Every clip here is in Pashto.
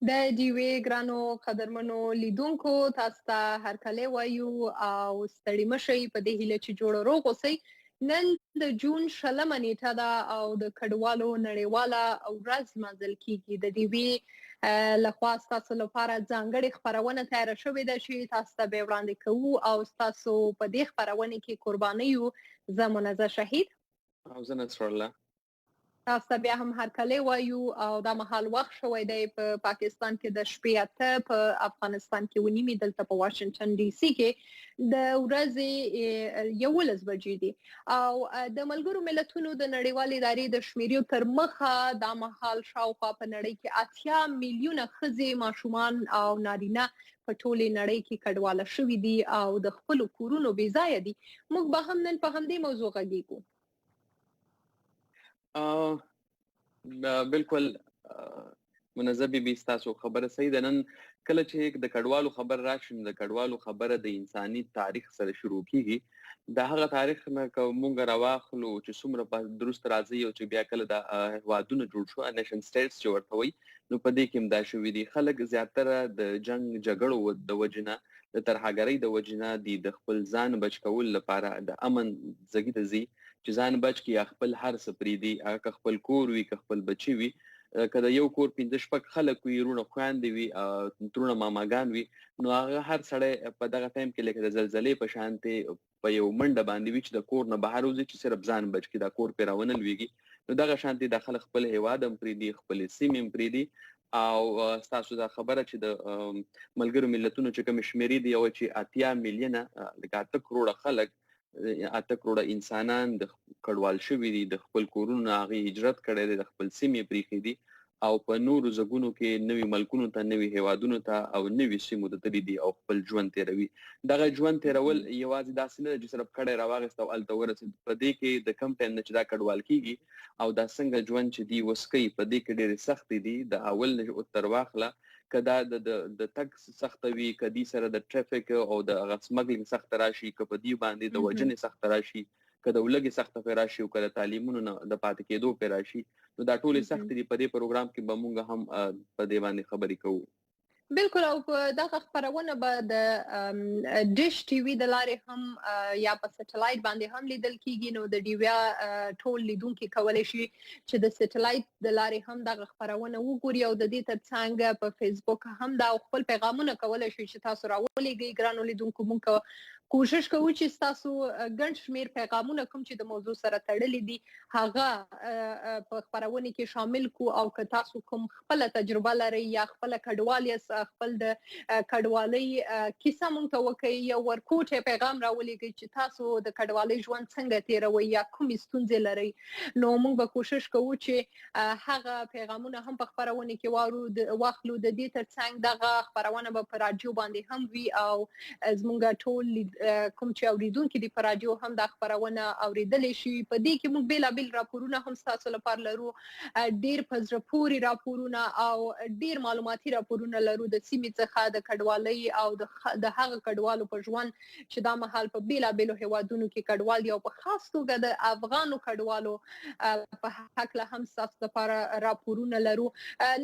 د ډیوې ګرانو قدرمنو لیدونکو تاسو ته هرکلی وایو او ستړي مشئ په دې هیله چې جوړ روغ اوسئ. نن د جون 20 نیټه ده او د کډوالو نړیواله ورځ لمانځل کیږي. د ډیوې لخوا ستاسو لپاره ځانګړې خپرونه تیاره شوې ده چې تاسو ته به وړاندې کوو او ستاسو په دې خپرونه کې کوربانه یو. زه منزه شهید او زه نصرالله. تاسو ته بیا هم هرکلی وایو او دا مهال وخت شوی دی په پاکستان کې د شپې 8 په افغانستان کې 9 دلته په واشنگټن ډي سي کې د ورځې 11 بجې دي او د ملګرو ملتونو د نړیوالې ادارې د شمیرو تر مخه دا مهال شاوخوا په نړۍ کې 80 میلیونه ښځې ماشومان او نارینه په ټولې نړۍ کې کډواله شوي دي او د خپل کورونو بې ځایه دي. موږ به هم نن په همدې موضوع غږیږو. بالکل منزه بي ستاسو خبره صحیح ده. نن کله چې د کډوالو خبر راشي د کډوالو خبره د انساني تاریخ سره شروع کیږي. د هغه تاریخ نه کومه راواخلو چې څومره په درست راځي او چې بیا کله د هوادونو جوړ شو نیشن سټیټس چې ورته وي نو په دې کې هم دا شوي دي. خلک زیاتره د جنگ جګړو د وجنه د ترهګرۍ د وجنه د خپل ځان بچ کول لپاره د امن ځای ته ځي چې ځان بچ کی خپل هر څه پریدي که خپل کور وي که خپل بچي وي که د یو کور 15 خلک وي رونه خويندې وي ترونه ماماګان وي نو هغه هر سړی په دغه ټایم کې لکه د زلزلې په شانته په یو منډه باندې وي چې د کور نه بهر وځي چې صرف ځان بچ کی دا کور پیراونه لويږي نو دغه شانته د خلک خپل هواد هم پریدي خپل سیمې پریدي او تاسو دا خبره چې د ملګرو ملتونو چې کوم شمیرې دی او چې 80 میلیونه لکه 8 کروڑه خلک 8 کروڑه انسانان د کډوال شوي دي د خپل کورونو هغه هجرت کړي دي د خپل سیمې پریخي دي او په نورو ځګونو کې نوي ملکونو ته نوي هوادونو ته او نوي سیمو ته تللی دي او خپل ژوند تیروي. دغه ژوند تیرول یوازې داسې نه چې صرف کډه راواغست او الته ورسید په دې کې د کم ټایم نه چې دا کډوال کیږي او دا څنګه ژوند چې دی وسکي په دې کې ډېر سخت دي. د اول نه تر واخله کدا د تک سخت وی کدي سره د ټریفیک او د سمګلینګ سخت راشي ک په دی باندې د وجنې سخت راشي کدا ولګي سخت راشي او کله تعلیمونو د پات کېدو راشي نو دا ټول سخت دي. په دې پروګرام کې به موږ هم په دې باندې خبرې کوو. بالکل او په دغه خبرونه به د ډیش ټي وي د لارې هم یا په سټلایټ باندې هم لیدل کیږي. نو د ډیویا ټول لیدونکو کولای شي چې د سټلایټ د لارې هم دغه خبرونه وګوري او د دې ترڅنګ په فیسبوک هم دا خپل پیغامونه کولای شي چې تاسو راولېږئ. ګرانو لیدونکو موږ کوشش کوو چې تاسو ګڼ شمیر پیغامونه کوم چې د موضوع سره تړلي دي هغه په خبرونه کې شامل کو او که تاسو کوم خپل تجربه لرئ یا خپل کډوال یا خپل د کډوالۍ کیسه مونږ ته وکړئ یا ورکوټه پیغام راولېږئ چې تاسو د کډوالۍ ژوند څنګه تیروي یا کومې ستونزې لرئ نو موږ به کوشش کوو چې هغه پیغامونه هم په خبرونه کې واخلو. د دې ترڅنګ دغه خبرونه به په رادیو باندې هم وي او زموږ ټول کوم چې اوریدونکو دی په رادیو هم د خبرونه اوریدل شي. په دې کې موږ بیلابل راپورونه هم تاسو لپاره لرو ډیر پزره پوري راپورونه او ډیر معلوماتي راپورونه لرو د سیمې څخه د کډوالۍ او د هغه کډوالو په ژوند چې دا مهال په بیلابل هوادونو کې کډوال دي او په خاص توګه د افغانو کډوالو په حق له هم تاسو لپاره راپورونه لرو.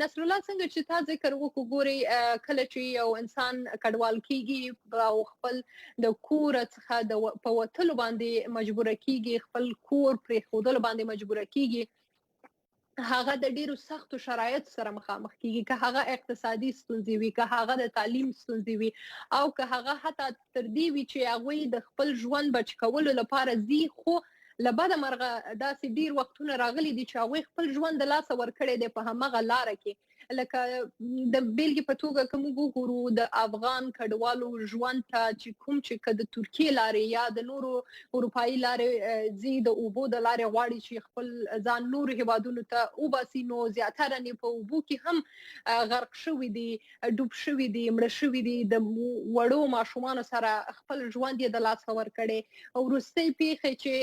نصرالله څنګه چې تاسو ذکر وکړئ کله چې یو انسان کډوال کیږي او خپل د کور څخه په وتلو باندې مجبور کیږي خپل کور پرې خودلو باندې مجبور کیږي هغه د ډیرو سختو شرایطو سره مخامخ کیږي که هغه اقتصادي ستونزې وي که هغه د تعلیم ستونزې وي او که هغه حتی تر دې وي چې هغه د خپل ژوند بچ کولو لپاره زی خو لبد مرغه داسې ډیر وختونه راغلي دي چې هغه خپل ژوند د لاس ورکړي دي په همغه لار کې لکه د بیلګې په توګه کوم وګورو د افغان کډوالو ژوند ته چې کوم چې د ترکیه لارې یا د نورو اروپایي لارې زی د اوبو د لارې غواړي چې خپل ځان نورو هیوادونو ته وباسي نو زیاتره نه په اوبو کې هم غرق شوي دي ډوب شوي دي مړه شوي دي د وړو ماشومان سره خپل ژوند یې د لاس ورکړي او وروستۍ پیښه چې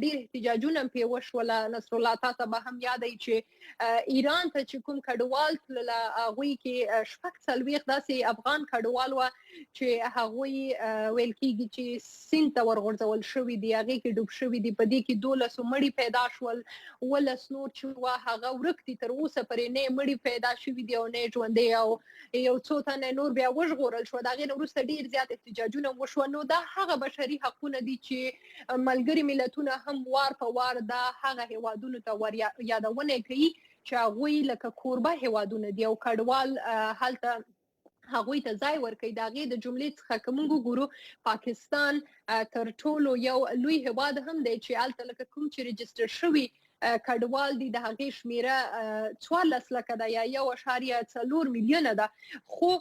ډیر احتجاجونه په وشول نصرالله تاسو به هم یاد ای چې ایران ته چې کوم کډوال راتلله هغوی کې شپږ څلوېښت داسې افغان کډوال وه چې هغوی ویل کېږي چې سیند ته ورغورځول شوي دي، هغې کې ډوب شوي دي. په دې کې 12 مړي پیدا شول، 12 نور چې وه هغه ورک دي، تر اوسه پورې نه مړي پیدا شوي دي او نه ژوندی، او یو څو تنه نور بیا وژغورل شو. د هغې نه وروسته ډېر زیات احتجاجونه وشوه. نو دا هغه بشري حقونه دي چې ملګري ملتونه هم وار په وار دا هغه هیوادونو ته ور یادونه کوي چې هغوی لکه کوربه هیوادونه دي او کډوال هلته هغوی ته ځای ورکوي. د هغې د جملې څخه که موږ وګورو پاکستان تر ټولو یو لوی هیواد هم دی چې هلته لکه کوم چې رجسټر شوي کډوال دي د هغې شمیره 14 لکه ده یا 1.4 میلیونه ده. خو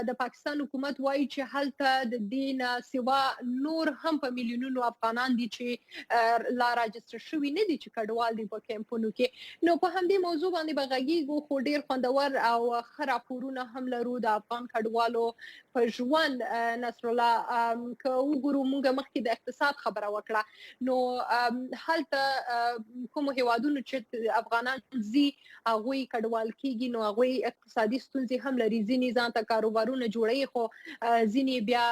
د پاکستان حکومت وایي چې هلته د دې نه سوا نور هم په میلیونونو افغانان دي چې لا راجستر شوي نه دي چې کډوال دي په کیمپونو کې. نو په همدې موضوع باندې به غږیږو، خو ډېر خوندور او ښه راپورونه هم لرو د افغان کډوالو په ژوند. نصرالله که وګورو موږ مخکې د اقتصاد خبره وکړه، نو هلته کومو هیوادونو چې افغانان ځي هغوی کډوال کېږي، نو هغوی اقتصادي ستونزې هم لري. ځینې ځان ته کاروبارونه جوړوي خو ځینې بیا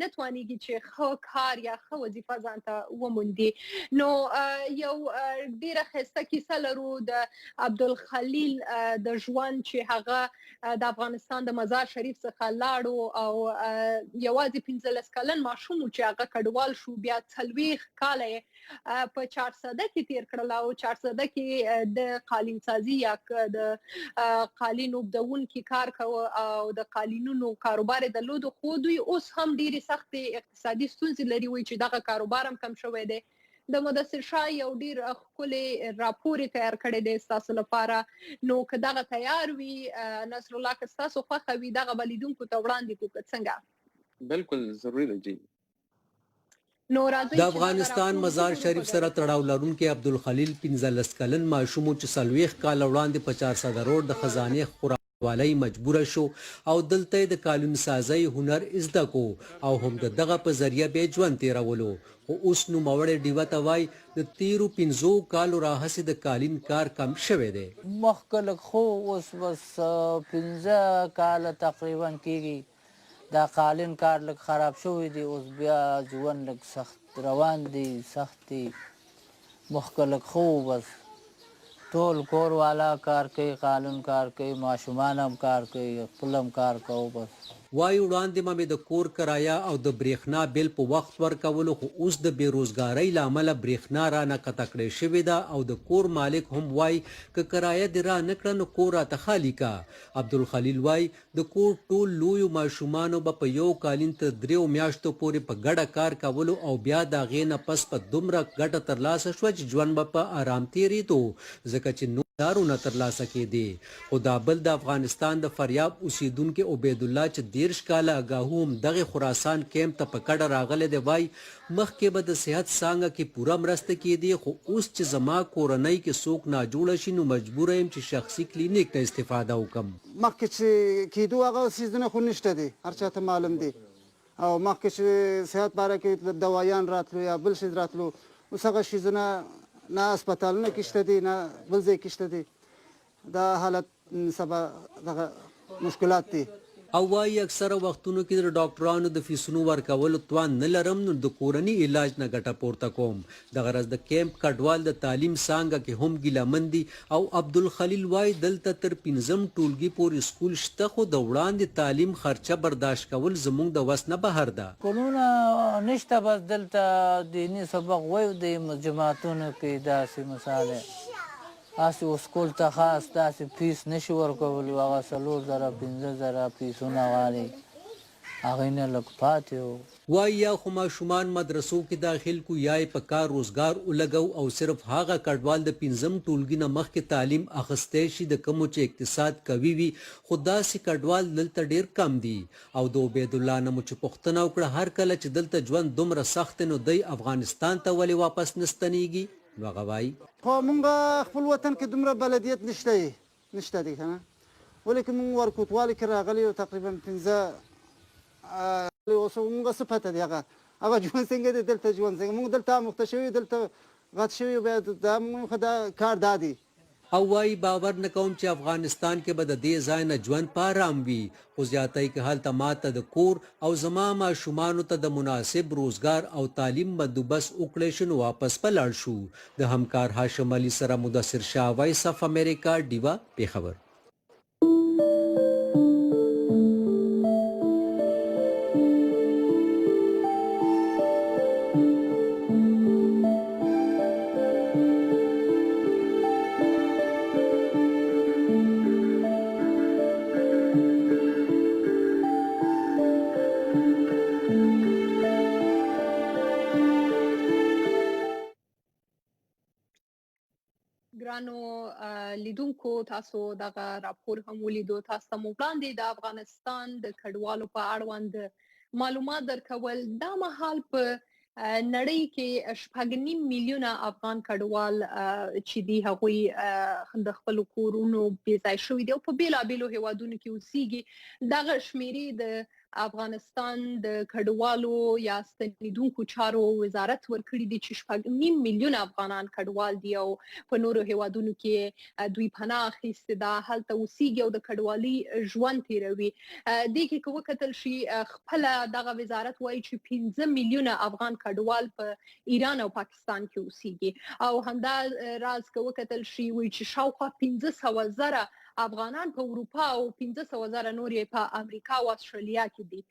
نه توانېږي چې ښه کار یا ښه وظیفه ځان ته وموندي. نو یو ډېره ښایسته کیسه لرو د عبدالخلیل د ژوند چې هغه د افغانستان د مزار شریف څخه لاړو او یوازې 15 کلن ماشوم و چې هغه کډوال شو، بیا 40 کاله یې په چارسده کې تیر کړل او چارسده کې د قالین سازي یا د قالین اوبدونکي کار کوه او د قالینونو کاروبار یې درلودو. خو دوی اوس هم ډېرې سختې اقتصادي ستونزې لري، وایي چې دغه کاروبار هم کم شوی دی. د مدثر شاه یو ډېر ښکلی راپور یې تیار کړی دی ستاسو لپاره. نو که دغه تیار وي نصرالله، که ستاسو خوښه وي دغه به لیدونکو ته وړاندې کړو که څنګه؟ بالکل ضروري ده جی. د افغانستان مزار شریف سره تړاو لرونکي عبدالخلیل 15 کلن ماشوم چې 40 کاله وړاندې په 400 روډ د خزانې خورالۍ مجبوره شو او دلته د قالین سازۍ هنر زده کو او هم دغه په ذریعه به ژوند تیرولو. خو اوس نوموړی ډیوه ته وایي د تیرو 15 کالو راهیسې د قالین کار کم شوی دی. مخکې خو اوس بس 15 کاله تقریبا کېږي دا قالین کار لږ خراب شوی دی. اوس بیا ژوند لږ سخت روان دی، سخت دی. مخکې لږ خو بس ټول کور والا کار کوي، قالین کار کوي، ماشومان هم کار کوي، خپل هم کار کوو. بس وایي وړاندې مې د کور کرایه او د برېښنا بیل په وخت ورکولو، خو اوس د بېروزګارۍ له امله برېښنا رانه قطع کړې شوې ده او د کور مالک هم وایي که کرایه دې را نه کړه نو کور راته خالي کا. عبدالخلیل وایي د کور ټول لویو ماشومانو به په یو قالین تر 3 میاشتو پورې په ګډه کار کولو او بیا د هغې نه پس په دومره ګټه ترلاسه شوه چې ژوند به په ارام تېرېدو ځکه چې دارونه ترلاسه کېدې. خو دا بل د افغانستان د فریاب اوسیدونکي عبیدالله چې 13 کاله اګاهو هم دغه خراسان کیمپ ته په کډه راغلی دی وایي مخکې به د صحت څانګه کې پوره مرسته کېدې، خو اوس چې زما کورنۍ کې څوک ناجوړه شي نو مجبوره یم چې شخصي کلینیک نه استفاده وکړم. مخکې چې کېدو هغه څیزونه خو نشته دي، هر چاته معلوم دي. او مخکې چې صحت باره کې دوایان راتلو یا بل شي راتلو، اوس هغه شیزونه نه اسپتالونه کې شته دي نه بل ځای کې شته دي. دا حالت سبا دغه مشکلات دي. او وایي اکثره وختونو کې د ډاکټرانو د فیسونو ورکولو توان نه لرم نو د کورني علاج نه ګټه پورته کوم. د غرض د کیمپ کډوال د تعلیم څانګه کې هم ګیلمن دي او عبدالخلیل وایي دلته تر 15 ټولګي پورې سکول شته، خو د وړاندې تعلیم خرچه برداشت کول زموږ د وس نه بهر ده. کورونه نشته، بس دلته دیني سبق وایو د جماعتونو کې داسې مثال هسې اوس کول ته خاص داسې فیس نشي ورکولو. هغه 4,000 15,000 فیسونه غواړي، هغې نه لږ پاتې وو. وایي یا خو ماشومان مدرسو کې داخل کو یا یې په کار روزګار ولګو او صرف هغه کډوال د 15 ټولګي نه مخکې تعلیم اخیستی شي د کومو چې اقتصاد قوي وي، خو داسې کډوال دلته ډېر کم دي. او د عبیدالله نه مو چې پوښتنه وکړه هر کله چې دلته ژوند دومره سخت نو دی افغانستان ته ولې واپس نه ستنېږي، نو هغه وایي خو مونږ خپل وطن کې دومره بلدیت نشته دی که نه، ولې که مونږ ورکوټوالي کې راغلي یو تقریبا 15 اوس مونږ څه پته دی هغه ژوند څنګه دی، دلته ژوند څنګه. مونږ دلته اموخته شوي، دلته غټ شوي، بیا دا مونږ دا کار دا دی او وايي باور نه کوم چې افغانستان کې به د دې ځای نه ژوند په آرام وي خو زیاتۍ کې هلته ماته د کور او زما ماشومانو ته د مناسب روزګار او تعلیم بندوبست وکړی شو نو واپس په لاړ شو د همکار هاشم علي سره مدثر شاه وایس اف امریکا ډیوا پیښور ګرانو لیدونکو تاسو دغه راپور هم ولیدو تاسو ته مو وړاندې د افغانستان د کډوالو په اړوند معلومات درکول دا مهال په نړۍ کې 8.5 میلیونه افغان کډوال چې دی هغوی د خپل کورونو بې ځای شوي دي او په بیلابیلو هیوادونو کې اوسېږي دغه شمیرې د افغانستان د کډوالو یا ستنیدونکو چارو وزارت ورکړي دي چې 8.5 میلیونه افغانان کډوال دي او په نورو هیوادونو کې دوی پناه اخیستې ده هلته اوسېږي او د کډوالۍ ژوند تیروي دې کې که وکتل شي خپله دغه وزارت وایي چې 15 میلیونه افغان کډوال په ایران او پاکستان کې اوسېږي او همدا راز که وکتل شي وایي چې شاوخوا 15,000 افغانان په اروپا او 15,000 نور یې په امریکا او استرالیا کې دي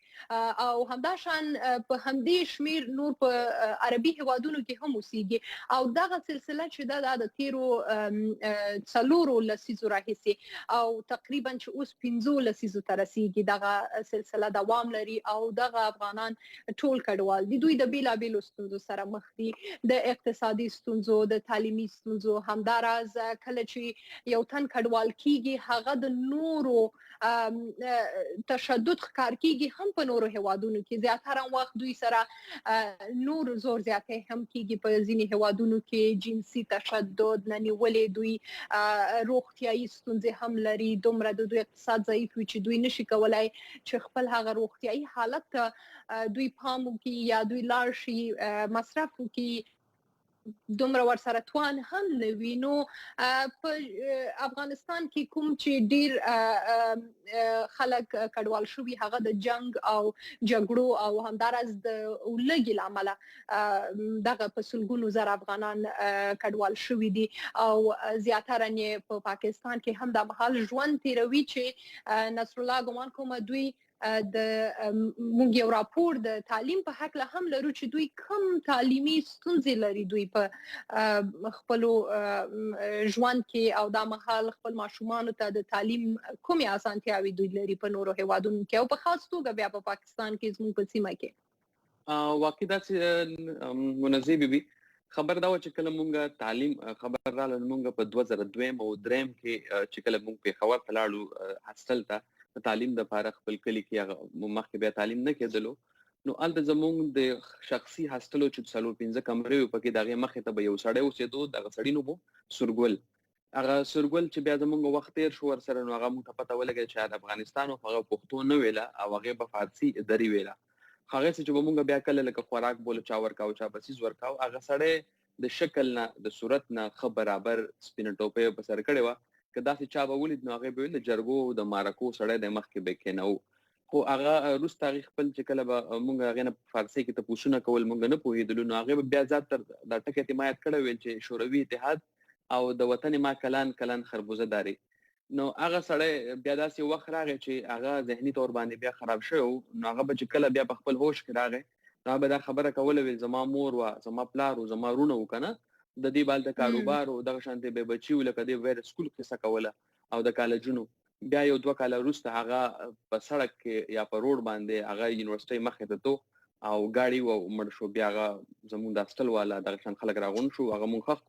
او همداشان په همدې شمیر نور په عربي هیوادونو کې هم اوسېږي او دغه سلسله چې دا د تیرو 4 لسیزو راهیسې او تقریبا چې اوس 15 لسیزو ته رسیږي دغه سلسله دوام لري او دغه افغانان ټول کډوال دي دوی د بیلابیلو ستونزو سره مخ دي د اقتصادي ستونزو د تعلیمي ستونزو همداراز کله چې یو تن کډوال کیږي هغه د نورو تشدد ښکار کیږي هم په نورو هیوادونو کې زیاتره وخت دوی سره نور زور زیاتی هم کیږي په ځینې هیوادونو کې جنسي تشدد نه نیولې دوی روغتیایي ستونزې هم لري دومره د دوی اقتصاد ضعیف وي چې دوی نشي کولای چې خپل هغه روغتیایي حالت ته دوی پام وکړي یا دوی لاړ شي مصرف وکړي دومره ورسره توان هم نه وي نو په افغانستان کې کوم چې ډیر خلک کډوال شوي هغه د جنگ او جګړو او همداراز د ولګي لامله دغه په سلګونو زر افغانان کډوال شوي دي او زیاتره یې په پاکستان کې هم د مهال ژوند تیروي چې نصرالله ګمان کوم دوی د مونږ یو راپور د تعلیم په حق له هم لرو چې دوی کم تعلیمي ستونزې لري دوی په خپل ژوند کې او دا مهال خپل ماشومان ته د تعلیم کومې اسانتیاوي دوی لري په نورو هیوادونو کې او په خاص توګه بیا په پاکستان کې زموږ په سیمه کې واقعي داسې منزه بیبي خبر دا و چې کله مونږ تعلیم خبر رااله مونږ په 2002 او 2003 کې چې کله مونږ په خبر تلاړو هاستل ته تعلیم د لپاره خپل کلی کې مخکې بیا تعلیم نه کېدلو نو الته زمونږ د شخصي هاستلو چې 4-5 کمرې پکې دغه مخې ته به یو سړی اوسېدو دغه سړی نو سورګل هغه سورګل چې بیا زمونږ وخت تیر شو ورسره نو هغه مونږ ته پته ولګی چې د افغانستان او هغه پښتو نه ویله او هغه په فارسی دری ویله هغه چې مونږ بیا کله لکه خوراک بوله چا ورکاو چا بسیز ورکاو هغه سړی د شکل نه د صورت نه خبر برابر سپینه ټوپه په سر کړي و کدا چې چا به ولید نو هغه به د جرګو د مارکو سړی د مخ کې بکینو خو هغه روس تاریخ خپل چې کله به مونږ هغه نه فارسی کې ته پوښتنه کول مونږ نه پوهیدلو نو هغه بیا ځات تر د ټکه حمایت کړو ویل چې شوروي اتحاد او د وطن ما کلان خربوزه داري نو هغه سړی بیا داسې وخت راغی چې هغه ذهني تور باندې بیا خراب شو نو هغه به چې کله بیا په خپل هوش کې راغی نو به دا خبره کوله ویل زما مور وا زما پلار او زما رونه وکنه د دې بالته کاروبار او د شانتي به بچي ولکه د ویر سکول کې څه کوله او د کالجونو بیا یو 2 کال وروسته هغه په سړک کې یا په روډ باندې هغه یونیورسيټي مخې ته تو او گاڑی و مړ شو بیا هغه زموږ د استل والا د شان خلک راغون شو هغه مونږ خخ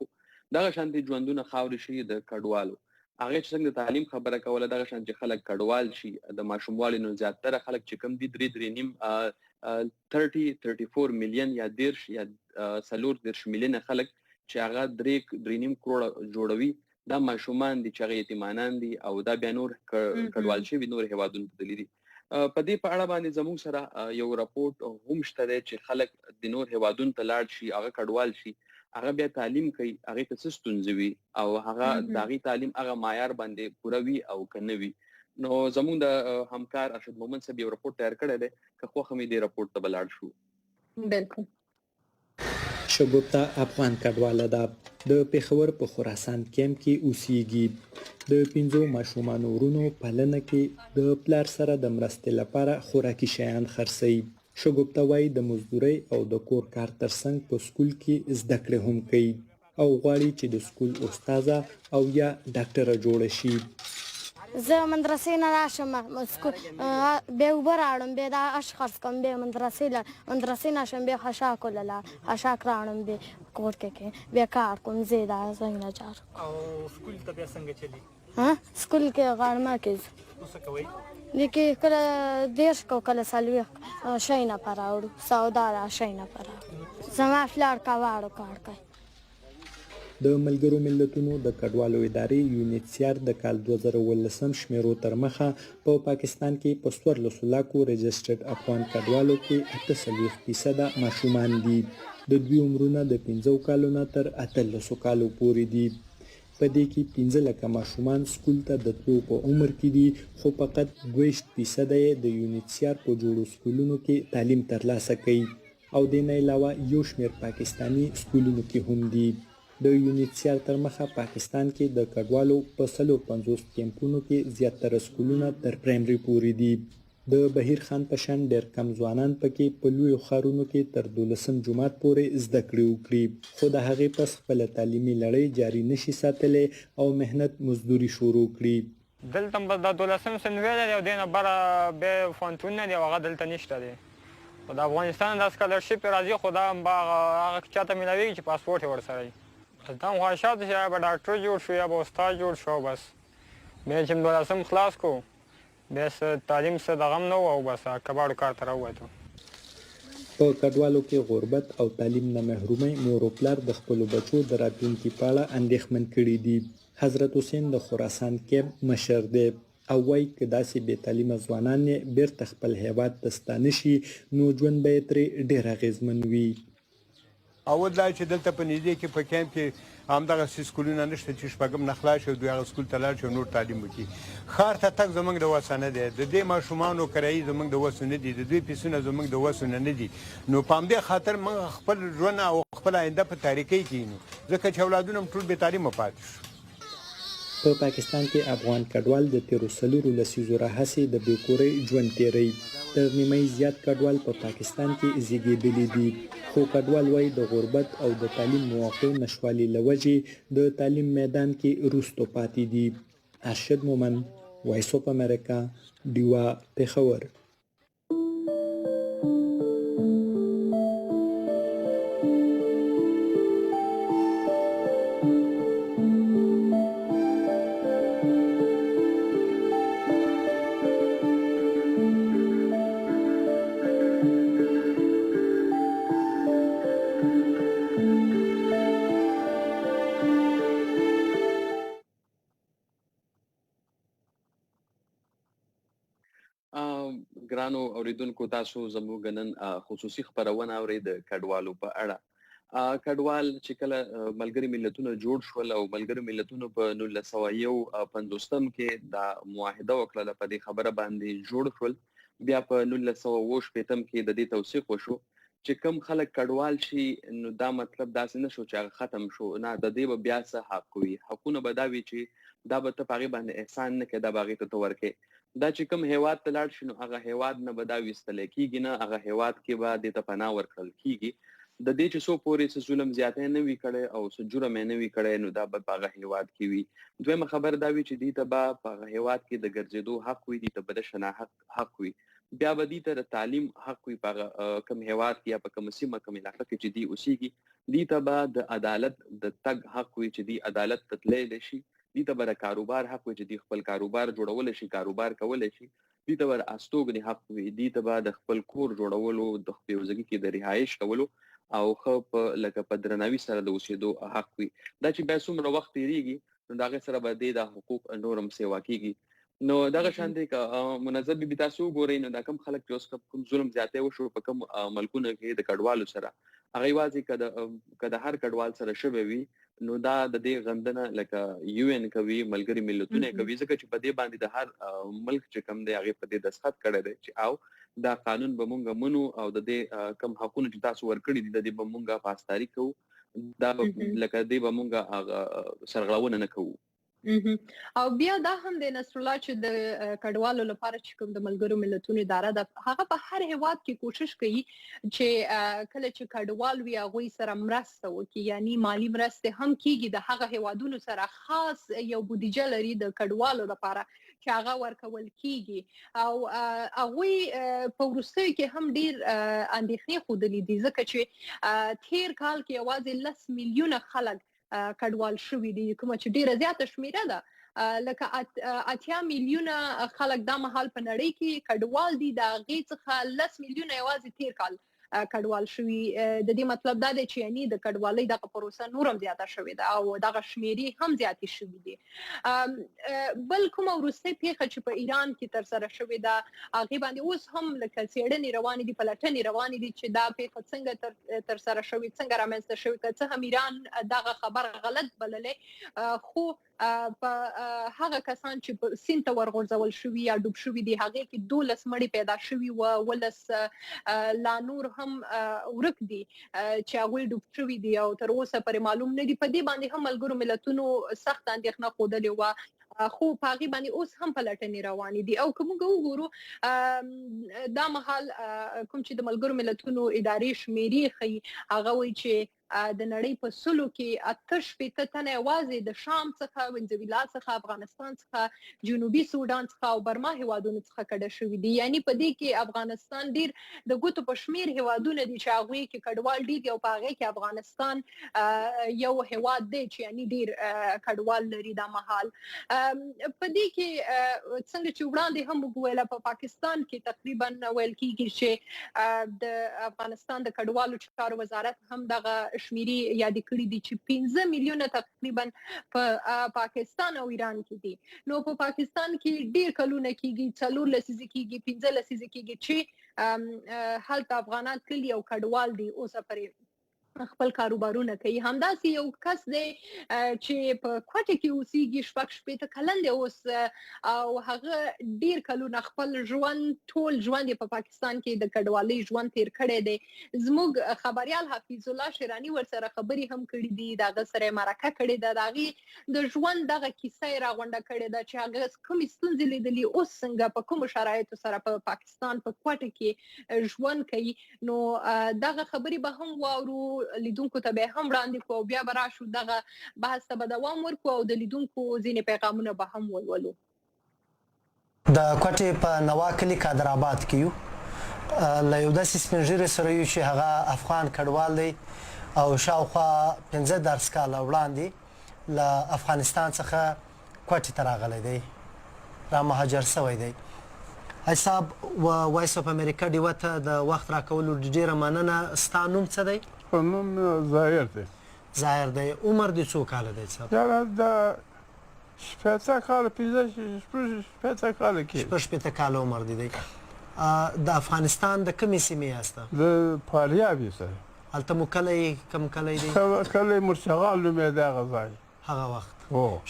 دغه شانتي ژوندونه خاوري شي د کډوالو هغه چې څنګه تعلیم خبره کوله دغه شان چې خلک کډوال شي د ماشوموالي نو زیاتره خلک چې کم دي 34 میلیون یا 30 میلیون خلک چې هغه 3.5 کروڑ جوړوي دا ماشومان دي چې یتیمانان دي او دا بیا نور کډوال شي نور هیوادونو ته دي په دې په اړه باندې زموږ سره یو راپورټ هم شته چې خلک د نور هیوادونو ته لاړ شي هغه کډوال شي هغه بیا تعلیم کوي هغه ته څه ستونزې وي او هغه د هغې تعلیم هغه معیار باندې پوره وي او که نه وي. نو زموږ د همکار ارشد مومن صاحب یو رپورټ تیار کړی دی که خوښه مې دې رپورټ ته به لاړ شو. بالکل. شګوفته افغان کډواله ده. د پېښور په خراسان کیمپ کې اوسېږي. د 5 ماشومانو ورونو پالنه کې د پلار سره د مرستې لپاره خوراکي شیان خرڅوي. شګوفته وایي د مزدورۍ او د کور کار ترڅنګ په سکول کې زده کړې هم کوي او غواړي چې د سکول استاده او یا ډاکټره جوړه شي. زه مدرسې نه راشم بیا اوبه راوړم بیا دا اش خرڅ کوم بیا مدرسې نه شم بیا خشاک ولله خشاک راوړم بیا کور کې بیا کار کوم زه دا څنګه جار. او سکول ته بیا څنګه چلی؟ سکول کې غرمه کې څه کوئ؟ لیکي کله 10 کو کله 40 شي نه پراوړو سودا را شي نه پراوړو زما فلار کا واړو کار کوي. د ملګرو ملتونو د کډوالو ادارې یونیسیار د کال 2018 شمیرو تر مخه په پاکستان کې په 14 لاکو رجسټرډ افغان کډوالو کې 38% ماشومان دي. د دوی عمرونه د 15 کالو نه تر 18 کالو پورې دي. په دې کې 15 لکه ماشومان سکول ته د تلو په عمر کې دي خو فقط 22% د یونیسیار په جوړو سکولونو کې تعلیم ترلاسه کوي او د نه علاوه یو شمیر پاکستانی سکولونو کې هم دي. د یونیسیار تر مخه پاکستان کې د کډوالو په 50 کیمپونو کې زیاتره سکولونه تر پرایمري پورې دي. د بهیر خان په شان ډېر کم ځوانان پکې په لویو ښارونو کې تر 12 جماعت پورې زده کړې وکړي خو د هغې پس خپله تعلیمي لړۍ جاري نشي ساتلی او مهنت مزدوري شروع کړي. دلته بس دا 12 صنفي دی او دې نه بره بیا پوهنتونونه دي او هغه دلته نشته دی. خو د افغانستان دا سکالرشپ راځي خو دا هغه چاته میلاویږي چې پاسپورټ یې ورسره وي. دا خواهشات چې یا به ډاکټر جوړ شو یا به استاد جوړ شو بس بیا چې 12 خلاص کو بیا تعلیم څه دغه هم نه و او بس کباړو کار ته راووتو. په کډوالو کې غربت او تعلیم نه محرومۍ مور او پلار د خپلو بچو د راتلونکي په اړه اندېښمن کړي دي. حضرت حسین د خراسان کیمپ مشر دی او وایي که داسې بې تعلیمه ځوانان یې بیرته خپل هیواد ته ستانه شي نو ژوند به یې ترې ډېر اغېزمن وي. اول دا چې دلته په نږدې کې په کیمپ کې همدغسې سکولونه نشته چې شپږم نه خلاص شي او دوی هغه سکول ته لاړ شي او نور تعلیم وکړي. ښار ته تګ زموږ د وسه نه دی. د دې ماشومانو کرایي زموږ د وسو نه دي. د دوی پیسونه زموږ د وسو نه دي. نو په همدې خاطر موږ خپل ژوند او خپل آینده په تاریکۍ کې یو ځکه چې اولادونه هم ټول بې تعلیمه پاتې شو. په پاکستان کې افغان کډوال د تیرو 4 لسیزو راهیسې د بېکورۍ ژوند تیروي. تر نیمۍ زیات کډوال په پاکستان کې زیږېدلي دي خو کډوال وایي د غربت او د تعلیم مواقع نشوالي له وجې د تعلیم میدان کې وروسته پاتې دي. ارشد مومن، وایس اف امریکا، ډیوا، پېښور. ګرانو اوریدونکو تاسو زموږ نن خصوصي خبرونه اورئ د کډوالو په اړه. کډوال چې کله ملګري ملتونه جوړ شول او ملګري ملتونو په 1951 کې دا معاهده وکړه په دې خبره باندې جوړ شول. بیا په 1958 کې د دې توثیق وشو چې کم خلک کډوال شي نو دا مطلب داسې نه شو چې هغه ختم شو، نه د دې به بیا څه حق وي، حقونه به دا وي چې دا به ته په هغې باندې احسان نه کوې، دا به هغې ته ورکې. دا چې کوم هیواد ته لاړ شي نو هغه هیواد نه به دا ویستلی کېږي، نه هغه هیواد کې به دې ته پناه ورکړل کېږي. د دې چې څو پورې څه ظلم زیاتی نه وي کړی او څه جرم یې نه وي کړی نو دا به په هغه هیواد کې وي. دویمه خبره دا وي چې دې ته به په هغه هیواد کې د ګرځېدو حق وي، دې ته به د شناخت حق وي، بیا به دې ته د تعلیم حق وي په هغه کوم هیواد کې یا په کومه سیمه کوم علاقه کې چې دې اوسېږي. دې ته به د عدالت د تګ حق وي چې دې عدالت ته تللی شي. دې ته به د کاروبار حق وي چې دې خپل کاروبار جوړولی شي، کاروبار کولی شي. دې ته به د استوګنې حق وي، دې ته به د خپل کور جوړولو، د بېوزګۍ کې د رهایش کولو او ښه په لکه په درناوي سره د اوسېدو حق وي. دا چې بیا څومره وخت تېرېږي نو د هغې سره به دې دا حقوق نور هم سیوا کېږي. نو دغه شان دی که منزه بیبي تاسو وګورئ نو دا کوم خلک چې اوس کوم ظلم زیاتی وشو په کوم ملکونو کې د کډوالو سره هغه یوازې که د هر کډوال سره شوی وي نو دا د دې غندنه لکه یو ان کوي ملګری ملتونه کوي ځکه چې په دې باندې د هر ملک چې کوم دی هغه په دې دستخط کړی دی چې او دا قانون به مونږ منو او د دې کم حقوقونه چې تاسو ورکړي دي د دې به مونږه پاسداري کوو دا لکه دې به مونږه سرغړونه نه کوو. او بیا دا هم د نصرالله چې د کډوالو لپاره چې کوم د ملګرو ملتونو اداره ده هغه په هر هیواد کې کوشش کوي چې کله چې کډوال وي هغوی سره مرسته وکړي یعنی مالی مرسته هم کیږي د هغه هیوادونو سره خاص یو بودیجه لري د کډوالو لپاره چې هغه ورکول کیږي او هغوی په وروستیو کې هم ډیر اندېښنې ښودلې دي ځکه چې تیر کال کې یوازې 10 میلیونه خلک کډوال شوي دي کومه چې ډیره زیاته شمیره ده لکه 8 میلیونه خلک دا مهال په نړۍ کې کډوال دي د هغې څخه 10 میلیونه یوازې تیر کال کډوال شوي د دې مطلب دا دی چې یعنی د کډوالۍ دغه پروسه نور هم زیاته شوې ده او دغه شمیرې هم زیاتې شوي دي. بل کومه وروستۍ پیښه چې په ایران کې ترسره شوې ده هغې باندې اوس هم لکه څېړنې روانې دي پلټنې روانې دي چې دا پیښه څنګه ترسره شوې څنګه رامنځته شوې که څه هم ایران دغه خبر غلط بللی خو په هغه کسان چې په سیند ته ورغورځول شوي یا ډوب شوي دي هغې کې 12 مړي پیدا شوي و 12 لا نور هم ورک دي چې هغوی ډوب شوي دي او تر اوسه پرې معلوم نه دي په دې باندې هم ملګرو ملتونو سخت اندېښنه ښودلې وه خو په هغې باندې اوس هم پلټنې روانې دي او که موږ وګورو دا مهال کوم چې د ملګرو ملتونو ادارې شمیرې ښیي هغه وایي چې د نړۍ په سلو کې 88 تنه یوازې د شام څخه ونزویلا څخه افغانستان څخه جنوبي سودان څخه او برما هیوادونو څخه کډه شوي دي یعنی په دې کې افغانستان ډیر د ګوتو په شمیر هیوادونه دي چې هغوی کې کډوال ډیر دي او په هغې کې افغانستان یو هیواد دی چې یعنی ډیر کډوال لري دا مهال په دې کې څنګه چې وړاندې هم وویله په پاکستان کې تقریبا ویل کېږي چې د افغانستان د کډوالو چارو وزارت هم دغه شمیرې یاد کړې دي چې 15 میلیونه تقریبا په پاکستان او ایران کې دي نو په پاکستان کې ډیر کلونه کېږي 4 لسیزې کېږي 15 لسیزې کېږي چې هلته افغانان کلي او کډوال دي اوسه پرې خپل کاروبارونه کوي همداسې یو کس دی چې په کوټه کې اوسېږي 6 کلن دی اوس او هغه ډیر کلونه خپل ژوند ټول ژوند په پاکستان کې د کډوالۍ ژوند تیر کړی دی زموږ خبريال حفیظ الله شیرانی ورسره خبرې هم کړې دي دغه سره مرکه کړې ده دغه د ژوند دغه کیسه راغونډه کړې ده چې هغه کوم ستونزې لیدلې اوس څنګه په کوم شرایطو سره په پاکستان په کوټه کې ژوند کوي نو دغه خبرې به هم واورو لیدونکو ته به هم وړاندې کوو بیا به راشو دغه بحث ته به دوام ورکړو او د لیدونکو ځینې پیغامونه به هم ولولو. د کوټې په نوا کلي کادر آباد کې یو له یو داسې سپین ږیري سره یو چې هغه افغان کډوال دی او شاوخوا 15 درس کاله وړاندې له افغانستان څخه کوټې ته راغلی دی را مهاجر شوی دی. ای صاحب وایس اف امریکا ډیوه ته د وخت راکولو ډېره مننه ستا نوم څه دی؟ نوم ظاهر دی. ظاهر دی. عمر دې څو کاله دی صاحب؟ یاره د 15 کاله 15 کاله کې 15 کاله عمر دی. د افغانستان د کومې سیمې یاست؟ د فاریاب سره. هلته مو کلی کوم کلی دی؟ کلی مرشغال نومېده هغه ځای هغه وخت.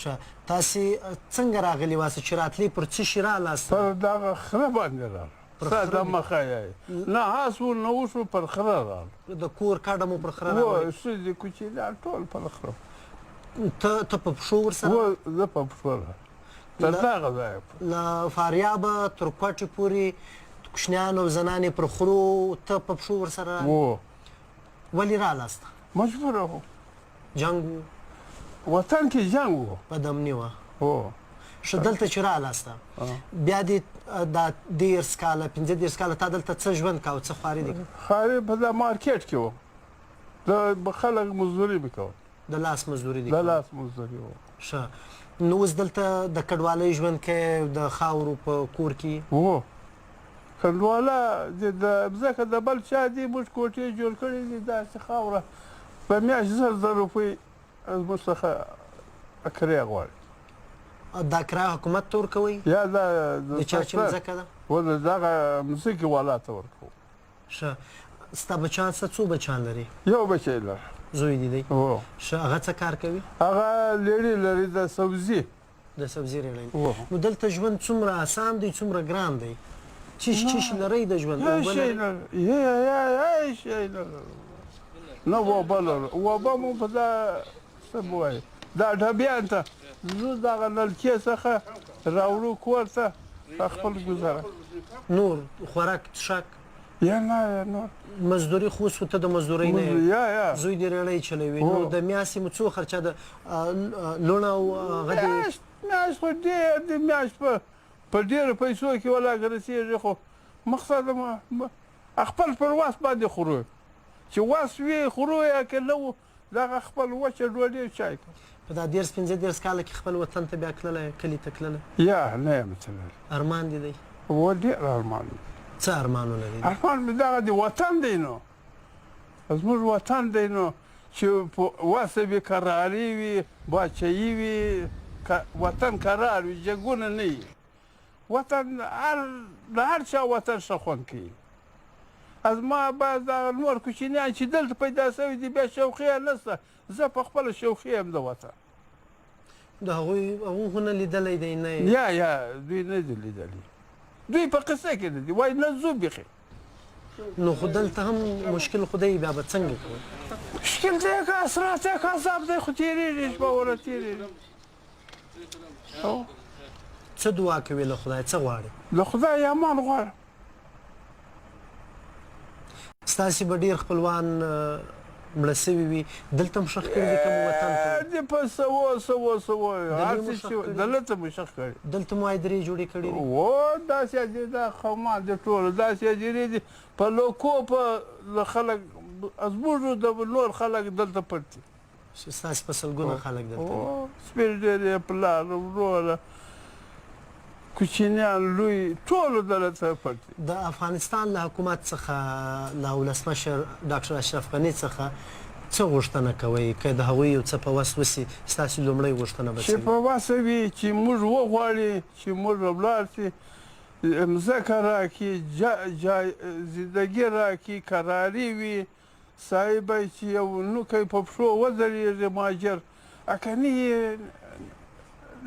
ښه تاسې څنګه راغلي واسه چې راتلې پر څه شي رالاست؟ پر دغه خره باندې راغلم ساده مخه یې نه هاس و نه وشو پر خره راغلم د کور کډه مو پر خره راغلی؟ ښځې کوچنیان ټول پر خره. ته په پښو ورسره؟ زه په پښو تر دغه ځایه له فاریابه تر کوټې پورې کوچنیان او زنانې پر خرو ته په پښو ورسره راغلې؟ ولې رالاست؟ مجبوره وم. جنګ و؟ وطن کې جنګ و. بدامني وه. ښه دلته چې رالاسته بیا دې دا 10 کاله 15 کاله تا دلته څه ژوند کاوه څه خواري دي؟ خواري په د مارکیټ کې وم د خلک مزدوري مې کوله. د لاس مزدوري دي؟ د لاس مزدوري وم. ښه نو اوس دلته د کډوالۍ ژوند کې د خاورو په کور کې؟ و کډواله د مځکه د بل چا دي موږ کوټې جوړ کړي دي داسې خاوره په میاشت 1000 روپۍ موږ څخه کرایه غواړي. دا کرایه حکومت ته ورکوئ یا د چا چې مځکه ده؟ و د دغه مځکې والا ته ورکوو. ښه ستا بچیان څو بچیان لري؟ یو بچی لري. زوی دې دی؟ هو. هغه څه کار کوي؟ هغه لیړې لري د سبزي. د سبزي ریړی. نو دلته ژوند څومره اسان دی څومره ګران دی؟ چیش لرئ د ژوند؟ هیڅ شی نه لري. هیڅ شی نه لري. نه وبه لرو. وبه مو په دا څه به وایي دا ډبیان ته زه دغه نلکې څخه راوړو کور ته خپل ګزاره. نور خوراک څښاک؟ یا نه نور. مزدوري خو اوس ته د مزدورۍ نه یې. زوی دې ریړۍ چلوي. نو د میاشتې مو څو خرچه ده لوڼه او هغه دې؟ میاشت خو ډېر د میاشت په ډېرو پیسو کې ولاکه رسېږي خو مقصد خپل پر واس باندې خورو چې واس وي خورو یا که نه و دغه خپل وچه ډوډۍ چای کوو. په دا 15 کاله کې خپل وطن ته بیا تللی کلي ته تللی؟ یا نه یم تللی. ارمان دې دی؟ و ډېر ارمان دی. څه ارمانونه دي؟ ارمان مې دغه د وطن دی نو زموږ وطن دی نو چې په واسه وي کراري وي باچهي وي وطن کرار وي جنګونه نه وي. وطن د هر چا وطن ښه خوند کوي. از ما بعض دغه نور کوچنیان چې دلته پیدا شوي دي بیا شوقي یې نشته. زه په خپله شوقي یم د وطن. د هغوی خو نه لیدلی دی نه؟ یا دوی نه دي لیدلي. دوی په قصه کې نه دي وایي نه ځو بیخي. نو خو دلته هم مشکل خو دی بیا به څنګه کوو؟ مشکل دی که اسرات دی که عذاب دی خو تېرېږي شپه ورځ تېرېږي. څه دعا کوې له خدای څه غواړې؟ له خدای امان غواړم. ستاسې به ډېر خپلوان مړه سوي وي دلته هم ښخ کړي دي که مو وطن ته؟ د په سوو هر څه چې دلته مو ښخ کړي. دلته مو هدیرې جوړې کړي دي؟ و داسې هدیرې دا قومان دي ټولو داسې هدیرې دي په لوکو په خلک زموږ د نور خلک دلته پټ دي. ستاسې په سلګونه خلک دلته دي؟ سپین ډېر پلار وروره کوچنیان لوی ټولو دلته پټ دي. د افغانستان له حکومت څخه له ولسمشر ډاکټر اشرف غني څخه څه غوښتنه کوئ که د هغوی یو څه په وس وسي ستاسې لومړۍ غوښتنه به څه چې په وسه وي چې موږ وغواړي چې موږ ولاړ شي مځکه راکړي زندګي راکړي کراري وي صاحبه چې یو نوکی په پښو ودرېږي مهاجر کنې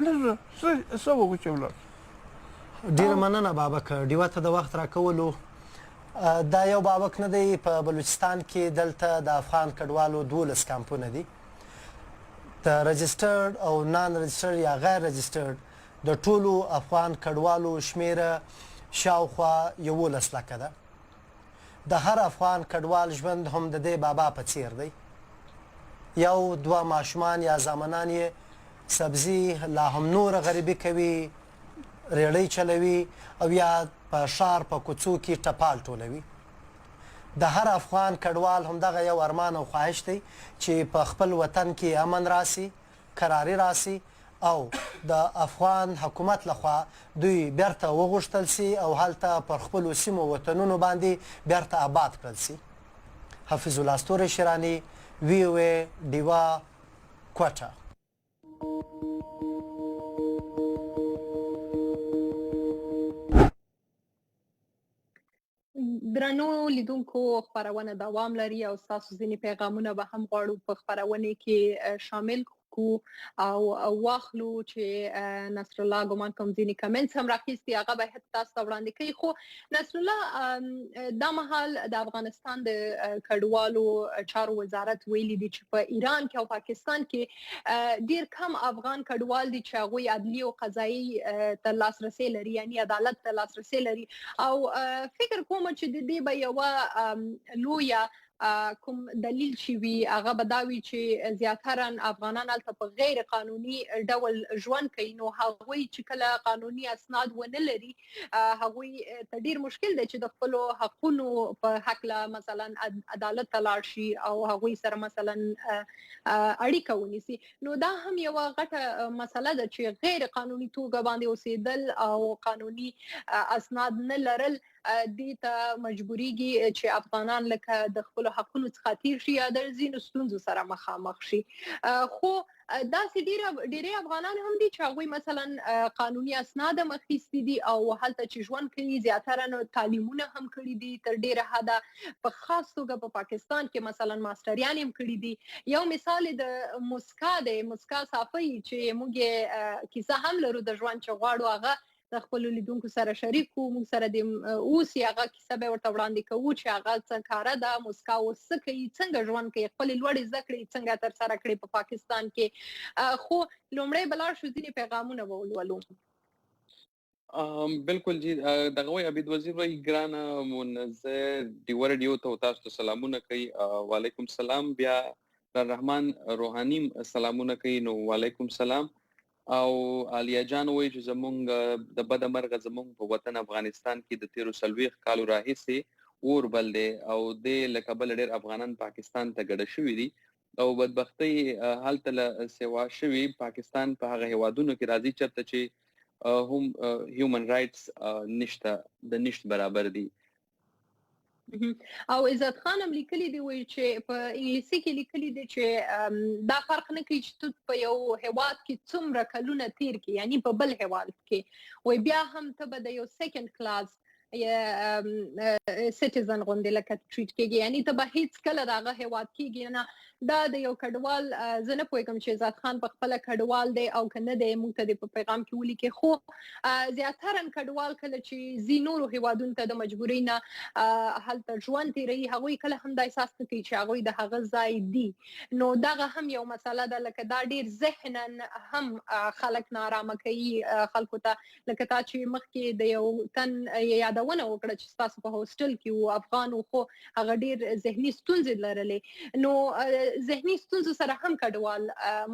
نه څه وکړو چې ولاړ. ډېره مننه بابک ډیوه ته د وخت راکولو. دا یو بابک نه دی په بلوچستان کې دلته د افغان کډوالو 12 کمپونه دي. د رجسټرډ او نان رجسټرډ یا غیر رجسټرډ د ټولو افغان کډوالو شمیره شاوخوا 11 لکه ده. د هر افغان کډوال ژوند هم د دې بابا په څیر دی. یو دوه ماشومان یا زامنان یې سبزي لا هم نور غریبي کوي ریړۍ چلوي او یا په ښار په کوڅو کې ټپال ټولوي. د هر افغان کډوال همدغه یو ارمان او خواهش دی چې په خپل وطن کې امن راسي کراري راسي او د افغان حکومت لخوا دوی بیرته وغوښتل سي او هلته پر خپلو سیمو وطنونو باندې بیرته آباد کړل سي. حفیظ الله ستوری شیراني VOA ډیوه کوټه. درنو لیدونکو خبرونه دوام لري او تاسو ځینې پیغامونه به هم غواړو په خبرونه کې شامل کو او واخلو چې نصرالله ګمان کوم ځینې کمنټس هم راخیستي هغه به تاسو ته وړاندې کوي. خو نصرالله دا مهال د افغانستان د کډوالو چارو وزارت ویلي دي چې په ایران کې او پاکستان کې ډیر کم افغان کډوال دي چې هغوی عدلي او قضایي ته لاسرسي لري یعنی عدالت ته لاسرسي لري او فکر کوم چې د دې به یوه لویه کوم دلیل شي وي هغه به دا وي چې زیاتره افغانان هلته په غیر قانوني ډول ژوند کوي نو هغوی چې کله قانوني اسناد ونه لري هغوی ته ډیر مشکل دی چې د خپلو حقونو په هکله مثلا عدالت ته لاړ شي او هغوی سره مثلا اړیکه ونیسي. نو دا هم یوه غټه مسله ده چې غیر قانوني توګه باندې اوسېدل او قانوني اسناد نه لرل دې ته مجبوريږي چې افغانان لکه د خپل حقونو څخه تیر شي یا د ځینو ستونزو سره مخامخ شي. خو داسې ډېری افغانان هم دي چې هغوی مثلا قانوني اسناد هم اخیستي دي او هلته چې ژوند کوي زیاتره نو تعلیمونه هم کړي دي تر ډېره حده په خاص توګه په پاکستان کې مثلا ماستریان هم کړي دي. یو مثال د مسکا صافی چې موږ کیسه هم لرو د ژوند چې غواړو هغه د خپل لیدونکو سره شریک کوو. موږ سره د اوس هغه کیسه به ورته وړاندې کوو چې هغه څه کاره ده، مسکا اوس څه کوي، څنګه ژوند کوي، خپل لوړې زده کړې څنګه ترسره کړې په پاکستان کې. خو لومړی به لاړ شو ځینې پیغامونه به ولولو. بالکل جی دغه وی عبید وزیر وی ګران منزه دی ورډیو ته تاسو ته سلامونه کوي. وعلیکم سلام. بیا رحمان روحانی سلامونه کوي. نو وعلیکم سلام. او علیا جان وایي چې زمونږ د بده مرغه زمونږ په وطن افغانستان کې د 13 کالو راهیسې اور بل دی او د لکه بل ډېر افغانان پاکستان ته ګډه شوي دي او بدبختۍ هلته له سیوا شوي. پاکستان په هغه هیوادونو کې راځي چېرته چې هم هیومن رایټس نشته، د نشت برابر دي. او عزت خان هم لیکلي دی وایي چې په انګلیسي کې لیکلي دی چې دا فرق نه کوي چې ته په یو هیواد کې څومره کلونه تیر کړي، یعنی په بل هیواد کې وایي بیا هم ته به د یو سیکنډ کلاس سټیزن غوندې لکه ټریټ کېږي، یعنی ته به هیڅ کله د هغه هیواد کېږي نه. دا د یو کډوال زه نه پوهېږم چې عزت خان په خپله کډوال دی او که نه دی، موږ ته د په پیغام کې ولیکي. خو زیاتره کډوال کله چې ځي نورو هیوادونو ته د مجبورۍ نه هلته ژوند تېروي، هغوی کله هم دا احساس نه کوي چې هغوی د هغه ځای دي. نو دغه هم یو مسله ده، لکه دا ډېر ذهنا هم خلک نارامه کوي خلکو ته. لکه تا چې مخکې د یو تن یادونه وکړه چې ستاسو په هوسټل کې و افغان و، خو هغه ډېر ذهني ستونزې لرلې. نو ذهني ستونزو سره هم کډوال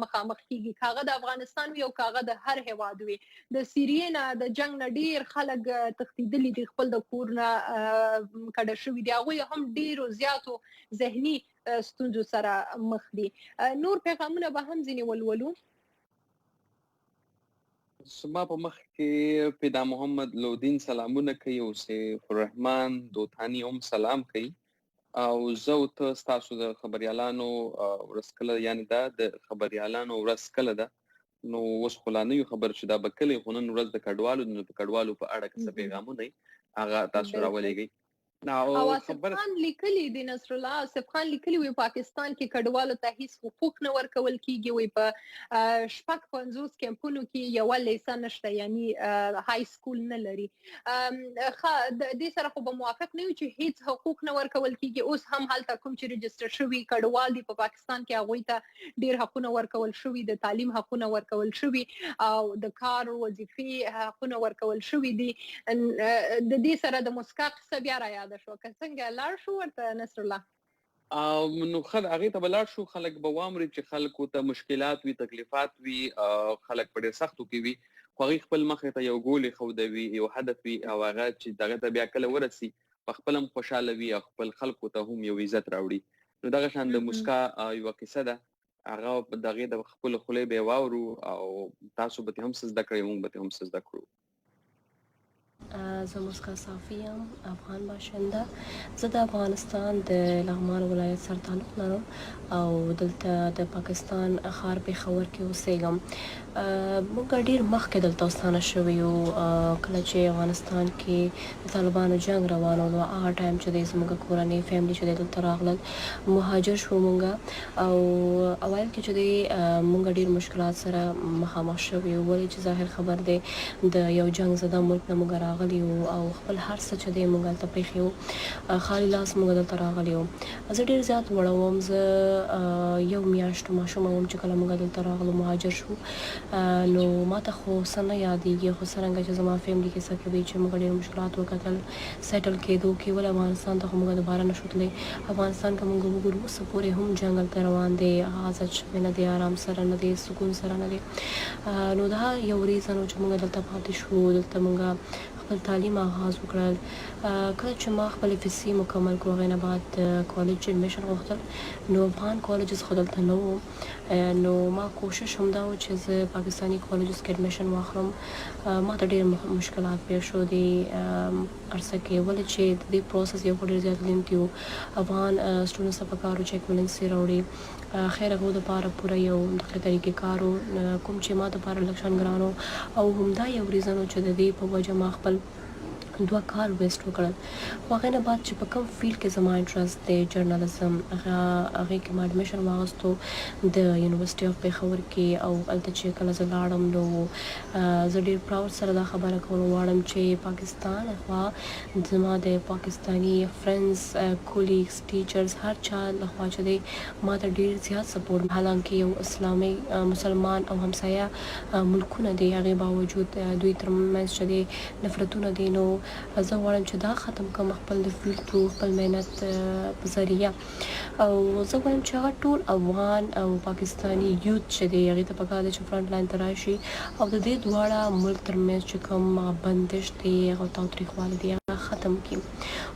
مخامخ کیږي، کاغه د افغانستان وي او کاغه د هر هیواد وي. د سیریې نه د جنگ نه ډیر خلک تښتیدلي دي، خپل د کور نه کډه شوي دي، هغوی هم ډیرو زیاتو ذهني ستونزو سره مخ دي. نور پیغامونه به هم ځینې ولولو. سما په مخ کې پیدا محمد لودین سلامونه کوي او سیف الرحمن دوتانی هم سلام کوي. او زه او ته ستاسو د خبریالانو ورځ کله، یعنی دا د خبریالانو ورځ کله ده، نو اوس خو لا نه یو خبر چې دا به کله خو نن ورځ د کډوالو نو په کډوالو په اړه که څه پیغامونه هغه تاسو راولېږئ. او آصف خان لیکلي دی، نصرالله آصف خان لیکلي وي پاکستان کې کډوالو ته هیڅ حقوق نه ورکول کیږي. وي په 55 کمپونو کې یو لیسه نشته، یعنی های سکول نه لري. د دې سره خو به موافق نه یو چې هیڅ حقوق نه ورکول کیږي. اوس هم هلته کوم چې رجسټر شوي کډوال دي په پاکستان کې، هغوی ته ډیر حقونه ورکول شوي، د تعلیم حقونه ورکول شوي او د کار وظیفې حقونه ورکول شوي دي. د دې سره د مسکا قصه بیا را یاده شو، که څنګه لاړ شو ورته نصرالله؟ نو هغې ته به لاړ شو، خلک به وامري چې خلکو ته مشکلات وي، تکلیفات وي، خلک په ډېر سختو کې وي، خو هغوی خپل مخې ته یو ګول ایښودوي، یو هدف وي، او هغه چې دغه ته بیا کله ورسي په خپل هم خوشحاله وي او خپل خلکو ته هم یو عزت راوړي. نو دغه شان د مسکا یوه کیسه ده، هغه د هغې د خپلو خولې به یې واورو او تاسو به ترې هم څه زده کړئ، موږ به ترې هم څه زده کړو. زه مسکا صافی یم، افغان باشنده. زه د افغانستان د لغمان ولایت سره تعلق لرم او دلته د پاکستان ښار پېښور کې اوسېږم. موږ ډېر مخکې دلته اوسانه شوي یو، کله چې افغانستان کې د طالبانو جنګ روان و، نو هغه ټایم چې دی زموږ کورنۍ فیملي چې دی دلته راغلل، مهاجر شو موږ. او اوایل کې چې دی موږ ډېر مشکلات سره مخامخ شوي یو، ولې چې ظاهر خبر دی د یو جنګ زده ملک نه موږ راغلي یو او خپل هر څه چې دی موږ هلته پرېښي وو، خالي لاس موږ دلته راغلي وو. زه ډېر زیات وړه وم، زه یو میاشت ماشومه وم چې کله موږ دلته راغلو، مهاجر شو. نو ما ته خو څه نه یادېږي، خو څرنګه چې زما فیملي کې څه کوي چې موږ ډېر مشکلات وکتل سیټل کېدو کې، ولې افغانستان ته خو موږ دوباره نه شو تللی. افغانستان که موږ وګورو اوسه پورې هم جنګ هلته روان دی، آزاد شوی نه دی، آرام سره نه دی، سکون سره نه دی. نو دا یو ریزن و چې موږ دلته پاتې شو. دلته موږ خپل تعلیم آغاز وکړل. کله چې ما خپل FSC مکمل کړو هغې نه بعد کالج ایډمیشن غوښتل نو افغان کالجز خو دلته نه وو. نو ما کوشش هم دا و چې زه پاکستاني کالجز کې ایډمیشن واخلم. ما ته ډېر مشکلات پیښ شو دې عرصه کې ولې چې د دې پروسس یو ډېر زیات لینتي و. افغان سټوډنټس ته پکار و چې ایکویلنسي راوړي. خیر هغو دپاره پوره یو دغه طریقې کار و کوم چې ما دپاره لږ شان ګران و او همدا یو ریزن و چې د دې په وجه ما خپل 2 کال ویسټ وکړل. خو هغې نه بعد چې په کوم فیلډ کې زما انټرسټ دی جرنالیزم هغې کې ما ایډمیشن واخیستو د یونیورسټي اف پېښور کې او هلته چې کله زه لاړم نو زه ډېر پراود سره دا خبره کول غواړم چې پاکستان لخوا زما د پاکستاني فرینډز کولیګز ټیچرز هر چا لخوا چې دی ما ته ډېر زیات سپورټ حالانکه یو اسلامي مسلمان او همسایه ملکونه دی هغې باوجود دوی ترمنځ چې دی نفرتونه دي. نو زه غواړم چې دا ختم کړم خپل د فیلډ تھرو خپل مهنت په ذریعه او زه غواړم چې هغه ټول افغان او پاکستاني یوت چې دی هغې ته پکار ده چې فرنټ لاین ته راشي او د دې دواړه ملک ترمنځ چې کوم بندش دی هغه تاوتریخوالی دی هغه ختم کړي.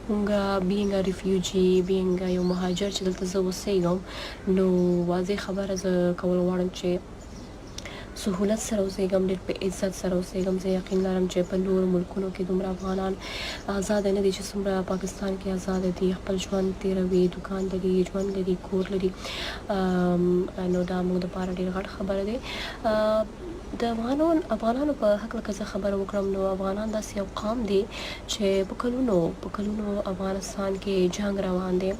مونږ بینګ ا ریفیوجي بینګ یو مهاجر چې دلته زه اوسېږم نو واضح خبره زه کول غواړم چې سهولت سره اوسېږم ډېر په عزت سره اوسېږم. زه یقین لرم چې په نورو ملکونو کې دومره افغانان آزاد نه دي چې څومره پاکستان کې آزاد دي خپل ژوند تېروي دکان لري ژوند لري کور لري نو دا موږ دپاره ډېر غټ خبره دی. د افغانانو په هکله که زه خبره وکړم نو افغانان داسې یو قام دی چې په کلونو افغانستان کې جنګ روان دی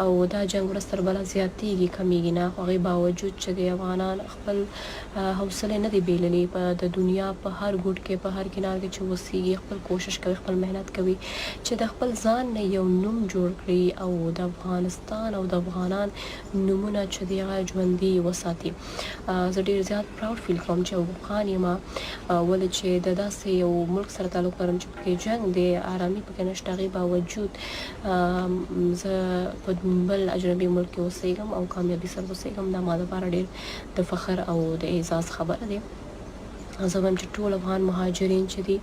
او دا جنګ ورځ تر بله زیاتېږي کمیږي نه خو هغې باوجود چې د افغانان خپل حوصلې نه دي بېللې په د دنیا په هر ګوټ کې په هر کنار کې چې اوسېږي خپل کوشش کوي خپل محنت کوي چې د خپل ځان نه یو نوم جوړ کړي او د افغانستان او د افغانان نومونه چې دی هغه ژوندي وساتي. زه ډېر زیات پراود فیل کوم چې افغان یم ولې چې د داسې یو ملک سره تعلق لرم چې پکې جنګ دی ارامي پکې نشته هغې باوجود زه په بل اجنبي ملک کې اوسېږم او کامیابي سره اوسېږم. دا ما دپاره ډېر د فخر او د اعزاز خبره دی. زه وایم چې ټول افغان مهاجرین چې دي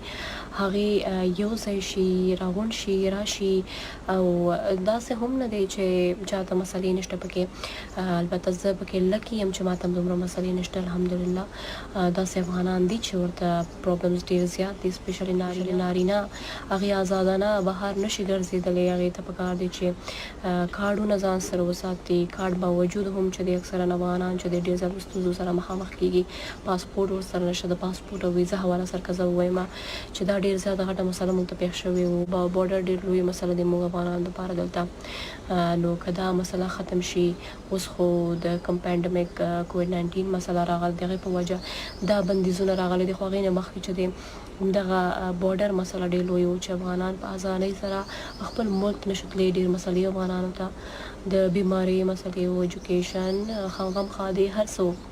هغې یو ځای شي راغونډ شي راشي او داسې هم نه دی چې چاته مسلې نشته پکې. البته زه پکې لکي یم چې ما ته هم دومره مسلې نشته الحمدلله. داسې افغانان دي چې ورته پرابلمز ډېر زیات دي سپیشلي نارینه هغې ازادانه بهر نشي ګرځېدلی هغې ته پکار دی چې کارډونه ځان سره وساتي. کارډ باوجود هم چې د اکثرا افغانان چې د ډېر زیات ستونزو سره مخامخ کېږي پاسپورټ ورسره نشته د پاسپورټ او ویزا حواله سره که زه ووایم چې دا ډېر زیاته غټه مسله موږ ته پېښ شوې وه. بارډر ډېر لویه مسله د موږ افغانانو دپاره دلته نو که دا مسله ختم شي اوس خو د کوم پینډمیک کووډ-19 مسله راغله د هغې په وجه دا بندیزونه راغلي دي خو هغې نه مخکې چې دی دغه بارډر مسله ډېر لوی و چې افغانان په ازادۍ سره خپل ملک نشي تللی. ډېر مسلې افغانانو ته د بیمارۍ مسلې و ایجوکیشن غم خادي هر څه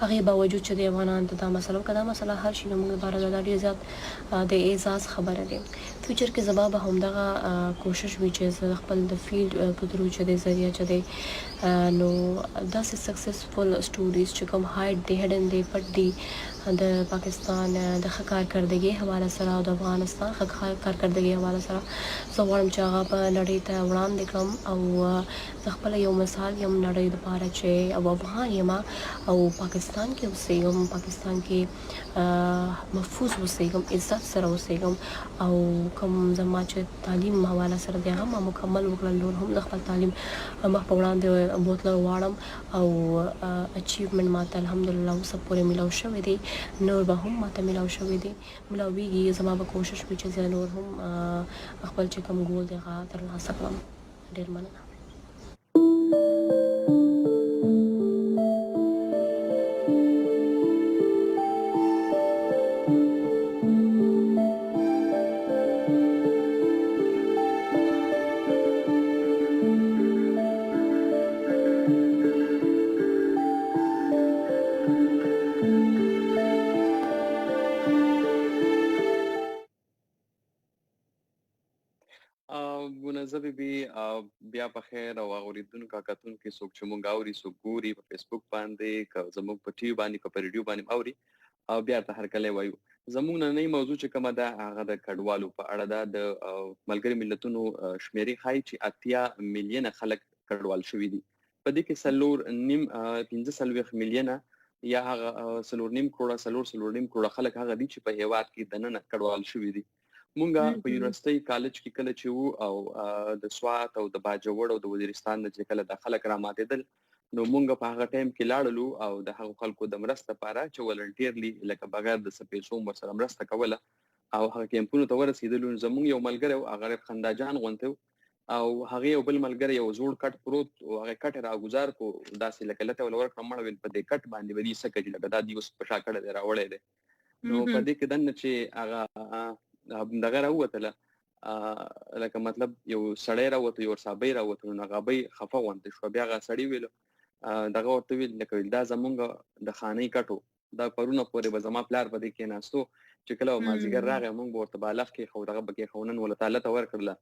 هغې باوجود چې د افغانانو ته دا مسله که دا مسله حل شي نو موږ لپاره دا ډېر زیات د اعزاز خبره دی. فیوچر کې زما به همدغه کوشش وي چې زه خپل د فیلډ په تھرو چې دی ذریعه چې دی نو داسې سکسسفل سټوریز چې کوم هایډ دی هډن دی پټ دی د پاکستان د ښه کارکردګۍ حواله سره او د افغانستان ښه کارکردګۍ حواله سره زه غواړم چې هغه په نړۍ ته وړاندې کړم او زه خپله یو مثال یم نړۍ دپاره چې او افغان یم او پاکستان کې اوسېږم پاکستان کې محفوظ اوسېږم عزت سره اوسېږم او کوم زما چې تعلیم حواله سره دی هغه ما مکمل وکړل نور هم د خپل تعلیم مخ په وړاندې بوتلل غواړم او اچیومنټ ما ته الحمدلله اوسه پورې میلاو شوی دی نور به هم ما ته میلاو شوی دی میلاویږي. زما به کوشش وي چې زه نور هم خپل چې کوم ګول دی هغه ترلاسه کړم. ډېر مننه. منزه بیبي بیا په خیر او اورېدونکو کتونکو څوک چې مونږ اوري څوک ګوري په فیسبوک باندې که زموږ په ټي وي باندې که په ریډیو باندې اوري او بیا ته هرکلی وایو زموږ نننۍ موضوع چې کومه ده هغه د کډوالو په اړه ده. د ملګري ملتونو شمیرې ښایي چې 80 میلیونه خلک کډوال شوي دي. په دې کې 45 میلیونه یا هغه 4.5 کروڑه خلک هغه دي چې په هیواد کې دننه کډوال شوي دي. مونږه په یونیورسيټي کالج کې کله چې وو او د سوات او د باجوړ او د وزیرستان د کله د خلک را ماتېدل نو مونږ په هغه ټایم کې لاړلو او د هغو خلکو د مرسته لپاره چې ولنټیرلی لکه بغیر د سپیسو ورسره مرسته کوله او هغه کیمپونو ته ورسېدلو. زموږ یو ملګری او هغه خنداجان غونته او هغه یو بل ملګری یو زوړ کټ پروت او هغه کټ را گزار کو داسې لکه لته ول ورکړم مړ ویل په دې کټ باندې ودی سکه چې لکه دا دی اوس په شاکړه دی راوړې ده. نو په دې کې دنه چې هغه دغه راوتله لکه مطلب یو سړی راوته یو صابې راوته نو هغه به خفه وانته شو. بیا هغه سړی ویل دغه ورته ویل لکه دا زمونږ د خاني کټو دا پرونه پورې به زما پلار په دې کې ناستو چې کله مازیګر راغی مونږ ورته بالغ کې خو دغه بګې خونن ول تعالی ته ورکړله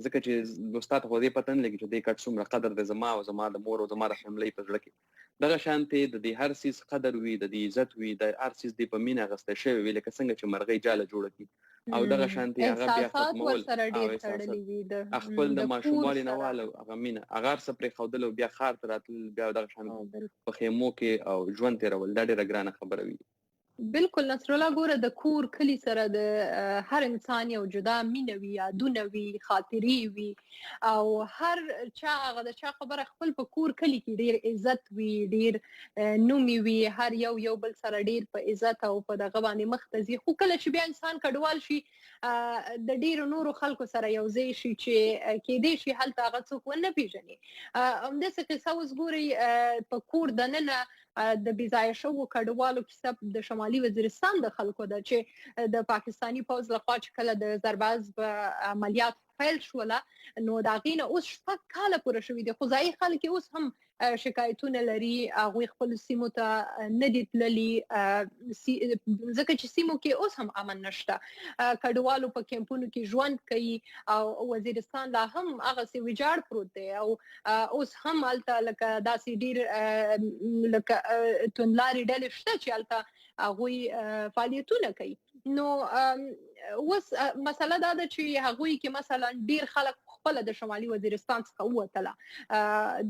ځکه چې استاد خو دې پتن لګي چې دې کټ څومره قدر د زما او زما د مور او زما د فیملی په ځړ کې دغه شانتي د دې هر سیس قدر وي د دې عزت وي د هر سیس د په مینا غسته شوی وي لکه څنګه چې مرغۍ جاله جوړه کی او دغه شانتي هغه بیا ختمول خپل د ماشوموالي نواله هغه مینا اگر سپری خودل بیا خار تراتل بیا دغه شانتي په خیمو کې او ژوند تیرول دا ډیره ګرانه خبره وي. بالکل نصرالله ګوره د کور کلی سره د هر انسان یو جدا مینه وي یادونه وي خاطرې وي او هر چا هغه د چا خبره خپل په کور کلی کې ډیر عزت وي ډیر نومي وي هر یو بل سره ډیر په عزت او په دغه باندې مختزي خو کله چې بیا انسان کډوال شي د ډیرو نورو خلکو سره یو ځای شي چې کېدې شي هلته هغه څوک ونه پیژني. همداسې قصه اوس ګورئ په کور دننه د بېځایه شوو کډوالو کیسه د شمالي وزیرستان د خلکو ده چې د پاکستاني پوځ لخوا چې کله د زرباز په عملیات پیل شوله نو د هغې نه اوس 6 کاله پوره شوي دي خو ځایي خلک اوس هم شکایتونه لري هغوی خپلو سیمو ته نه دي تللي ځکه چې سیمو کې اوس هم امن نشته. کډوالو په کیمپونو کې ژوند کوي او وزیرستان لا هم هغسې ویجاړ پروت دی او اوس هم هلته لکه داسې ډېر لکه توندلارې ډلې شته چې هلته هغوی فعالیتونه کوي. نو اوس مسله دا ده چې هغوی کې مثلا ډیر خلک خپل د شمالي وزیرستان څخه ووتله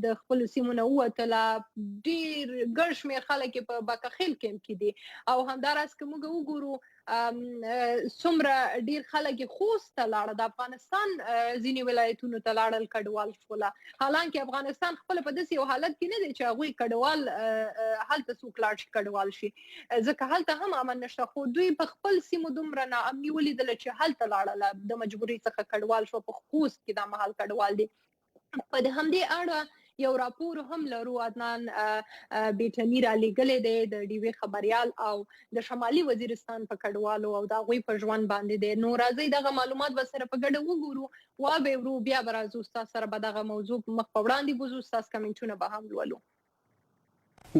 د خپل سیمو نه ووتله ډیر ګڼ شمېر خلک په باکخیل کیمپ کې دي او همداراز که موږ وګورو څومره ډیر خلک خوست ته لاړه د افغانستان ځینې ولایتونو ته لاړل کډوال شوله حالانکه افغانستان خپل په داسې یو حالت کې نه دی چې هغوی کډوال هلته څوک لاړ شي کډوال شي ځکه هلته هم امن نشته خو دوی په خپل سیمو دومره ناامني ولیدله چې هلته لاړله د مجبورۍ څخه کډوال شو. په خوست کې دا مهال کډوال دي. په همدې اړه یو راپور هم لرو عدنان بیټنی را لېږلی دی د ډیوې خبریال او د شمالي وزیرستان په کډوالو او د هغوی په ژوند باندې دی. نو راځئ دغه معلومات به سره په ګډه وګورو وابه ورو بیا به راځو ستاسو سره به دغه موضوع مخ په وړاندې بوځو ستاسو کمنټونه به هم لولو.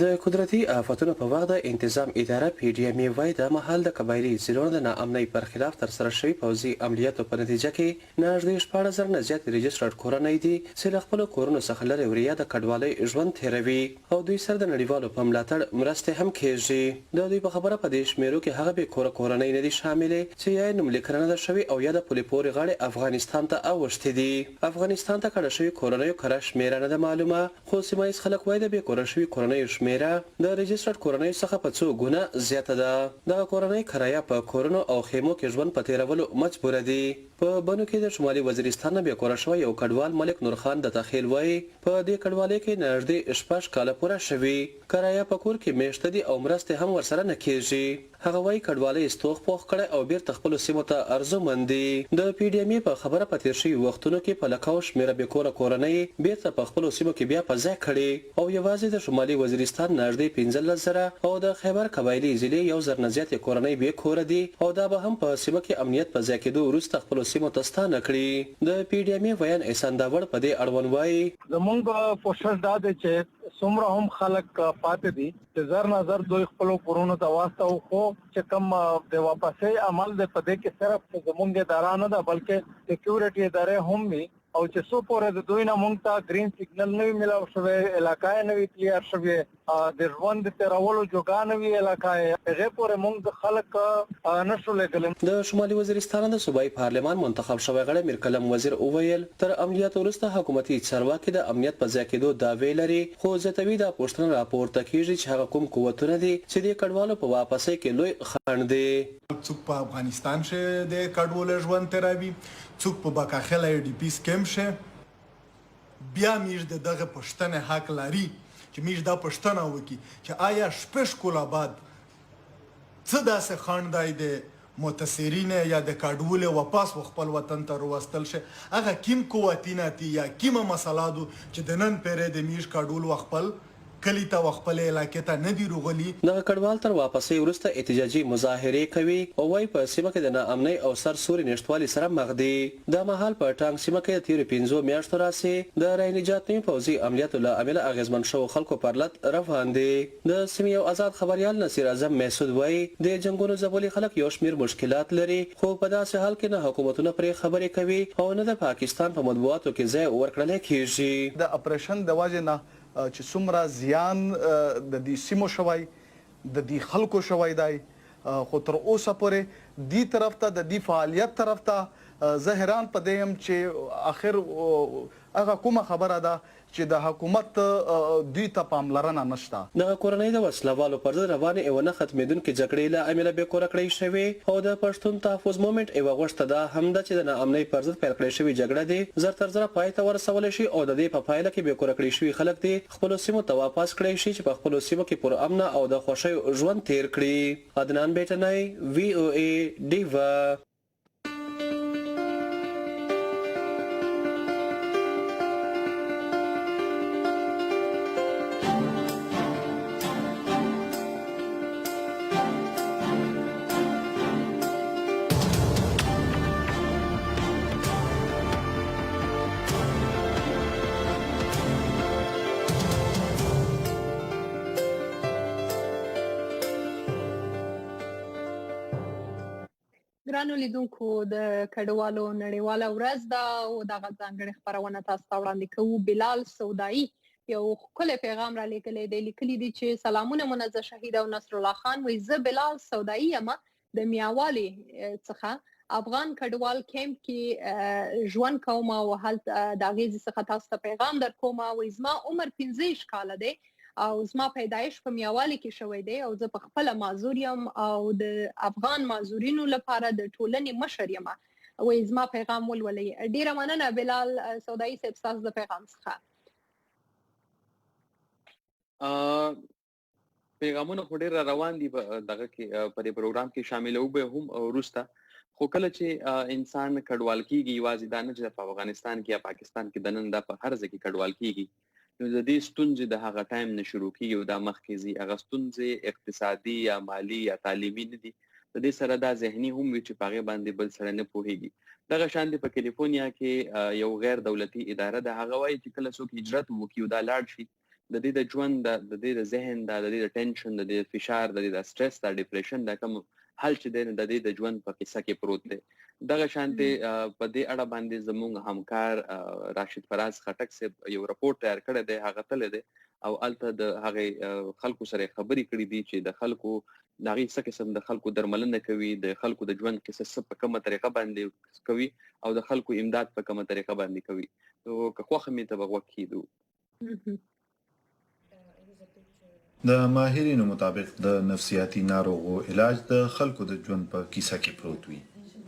د قدرتي آفتونو په وخت د انتظام اداره پی ډی ام وايي د مهال د قبایلي ضلعونو د ناامنۍ پر خلاف ترسره شوي پوځي عملیاتو په نتیجه کې نږدې 14,000 نه زیات رجسټرډ کورنۍ دي چې له خپلو کورونو څخه لرې وریا د کډوالۍ ژوند تېروي او دوی سره د نړیوالو په ملاتړ مرستې هم کېږي. د دوی په خبره په دې شمیرو کې هغه بې کوره کورنۍ نه دي شاملې چې یا یې نوملیکنه ده شوې او یا د پولې پورې غاړې افغانستان ته اوښتې دي. افغانستان ته کډه شوي کورنیو کره شمیره نه ده معلومه خو سیمه ییز خلک وایي د بې کوره شوي کورنیو شمیره د رجسټرډ کورنۍ څخه په څو ګونه زیاته ده. دغه کورنۍ کرایه په کورونو او خیمو کې ژوند په تیرولو مجبوره دي. په بنو کې د شمالي وزیرستان نه بې کوره شوی یو کډوال ملک نور خان د تخیل وایي په دې کډوالۍ کې نږدې 6 کاله پوره شوي کرایه په کور کې میشته دي او مرستې هم ورسره نه کېږي. هغه وایي کډوالۍ ستوغ پوخ کړی او بیرته خپلو سیمو ته ارزومند دي. د پی ډي ام په خبره په تیر شوي وختونو کې په لکاو شمېره بې کوره کورنۍ بیرته په خپلو سیمو کې بیا په ځای کړي او یوازې د شمالي وزیرستان نږدې 15,000 او د خیبر قبایلي ضلعې 1,000 نه زیاتې کورنۍ بې کوره دي او دا به هم په سیمه کې امنیت په ځای کېدو وروسته خپلو سیمو ته ستانه کړي. د پی ډي ام ویان احسان داوړ په دې اړوند وایي زمونږ کوشش دا دی چې څومره هم خلک پاتې دي چې زر نظر دوی خپلو کورونو ته واستوي خو چې کوم د واپسۍ عمل دی په دې کې صرف زمونږ اداره نه ده بلکې سکیورټي ادارې هم وي او چې څو پورې د دوی نه مونږ ته گرین سیګنل نه وي ملاو شوی، علاقه نه وي کلیر شوی، د ژوند د تیرولو جوګه نه وي علاقه، هغه پورې مونږ د خلک نشو لګل. د شمالي وزیرستان د صوبایي پارلمان منتخب شوی غړی میر کلم وزیر اوویل تر عملیات وروسته حکومتي چارواکي د امنیت په ځای کېدو دعوی لري، خو زیاتوي دا پوښتنه راپورته کیږي چې هغه کوم قوتونه دي چې د کډوالو په واپسۍ کې لوی خنډ دي. څوک په افغانستان کې د کډوالو ژوند تیروي، څوک په باکاخله ډي پی سکیم شه، بیا میش دغه پښتنه حق لري چې میش دا پښتنه وکي چې آیا شپږ کولا بعد څه داسې خاندای دی متاثرین یا د کډوالو واپس خپل وطن ته وروستل شي، هغه کیم قوتینه دي یا کیمه مسله دو چې د نن پیره د میش کډوالو خپل کلی ته خپل علاقې ته نه دی روغلي. دغه کډوال تر واپسۍ وروسته احتجاجي مظاهرې کوي او وايي په سیمه کې د ناامنۍ او سرسوري نشټوالي سره مخ دي. دا مهال په ټانګ سیمه کې تیر 15 میاشتو راځي د رای نجات نوي پوځي عملیاتو له امله اغیزمن شو خلکو پر لټ روان دي. د سیمې یو آزاد خبريال نصیر اعظم محسود وايي د جنگونو ځپلي خلک یو شمیر مشکلات لري، خو په داسې حال کې نه حکومتونه پرې خبرې کوي او نه د پاکستان په مطبوعاتو کې ځای ورکړل کیږي. د اپریشن د وجه نه چې څومره زیان د دې سیمو شوی د دې خلکو شوی دی، خو تر اوسه پورې دی طرف ته د دې فعالیت طرف ته زه حیران پدې یم چې اخر هغه کومه خبره ده چې د حکومت دوی ته پاملرنه نشته. د کورنۍ د وسلوالو پر ضد روانې یوه نه ختمېدونکې جګړې له امله بې کوره کړې شوې او د پښتون تحفظ مومنټ یوه غوښته دا هم ده چې د ناامنۍ پر ضد پیل کړې شوې جګړه دې زر تر زره پای ته ورسولی شي او د دې په پایله کې بې کوره کړې شوي خلک دې خپلو سیمو ته واپس کړی شي چې په خپلو سیمو کې پر امنه او د خوښۍ ژوند تیر کړي. عدنان بیټنی VOA ډیوا. ګرانو لیدونکو د کډوالو نړیواله ورځ ده او دغه ځانګړې خپرونه تاسو ته وړاندې کوو. بلال سودایي یو ښکلی پیغام را لیږلی دی، لیکلي دي چې سلامونه منزه شهید او نصرالله خان. وایي زه بلال سودایي یم د میاوالې څخه افغان کډوال کیمپ کې ژوند کوم او هلته د اغیزې څخه تاسو ته پیغام در کوم. وایي زما عمر 15 کاله دی او زما پیدایش په میاوالي کې شوی دی او زه په خپل معذور یم او د افغان معذورینو لپاره د ټولنې مشر یم. وایي زما پیغام ولولئ. ډیره مننه بلال سودایي صاحب ستاسو د پیغام څخه. پیغامونه خو ډیر روان دي دغه کې په دې پروګرام کې شامل به هم وروسته، خو کله چې انسان کډوال کیږي یوازې دا نه چې په افغانستان کې یا پاکستان کې د نن دا په هر ځای کې کډوال کیږي، نو د دې ستونزې د هغه ټایم نه شروع کیږي او دا مخکې ځي. هغه ستونزې اقتصادي یا مالي یا تعلیمي نه دي، د دې سره دا ذهني هم وي چې په هغې باندې بل سره نه پوهیږي. دغه شان په کالیفورنیا کې یو غیر دولتي اداره ده، هغه وایي چې کله څوک هجرت وکړي او دا لاړ شي، د دې د ژوند د دې د ذهن د دې د ټینشن د دې فشار د دې د سټرس د ډیپریشن د کوم حل چې د دې د ژوند په قصه کې پروت دی. دغه شانتي په دې اړه باندې زموږ همکار راشد فراز خټک صاحب یو راپورټ تیار کړی دی، هغه تل دی او الته د هغه خلکو سره خبرې کړې دي چې د خلکو دغه څه قسم د خلکو درملنه کوي، د خلکو د ژوند قصه په کومه طریقه باندې کوي او د خلکو امداد په کومه طریقه باندې کوي. نو که خوښه مې ته بغوږ کیدو. د ماهرینو مطابق د نفسیاتي ناروغو علاج د خلکو د ژوند په کیسه کې پروت وي.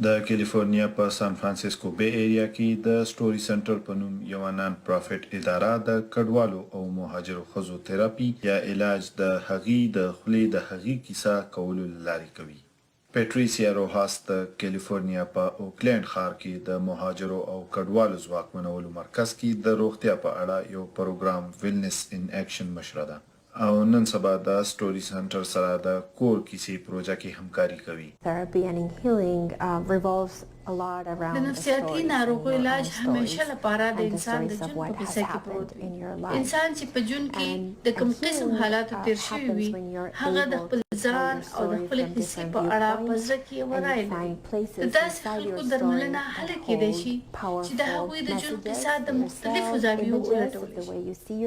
د کالیفورنیا په سان فرانسیسکو بی ایریا کې د سټوري سنټر په نوم یو نان پروفټ اداره د کډوالو او مهاجرو ښځو تراپي یا علاج د هغې د خولې د هغې کیسه کولو لارې کوي. پیټریسیا روهاس د کالیفورنیا په اوکلند ښار کې د مهاجرو او کډوالو ځواکمنولو مرکز کې د روغتیا په اړه یو پروګرام ویلنس ان اکشن مشره ده او نن سبا د سټوري سنټر سره د کور کیسې پروژه کې همکاري کوي. د نفسیاتي ناروغو علاج همیشه لپاره د انسان د ژوند په کیسه کې پروت وي. انسان چې په ژوند کې د کوم قسم حالاتو تیر شوی وي، هغه د خپل ځان او د خپل کیسې په اړه په زړه کې یو رائے لري. د داسې خلکو درملنه هله کېدای شي چې د هغوی د ژوند کیسه د مختلفو زاویو ولټولی شي.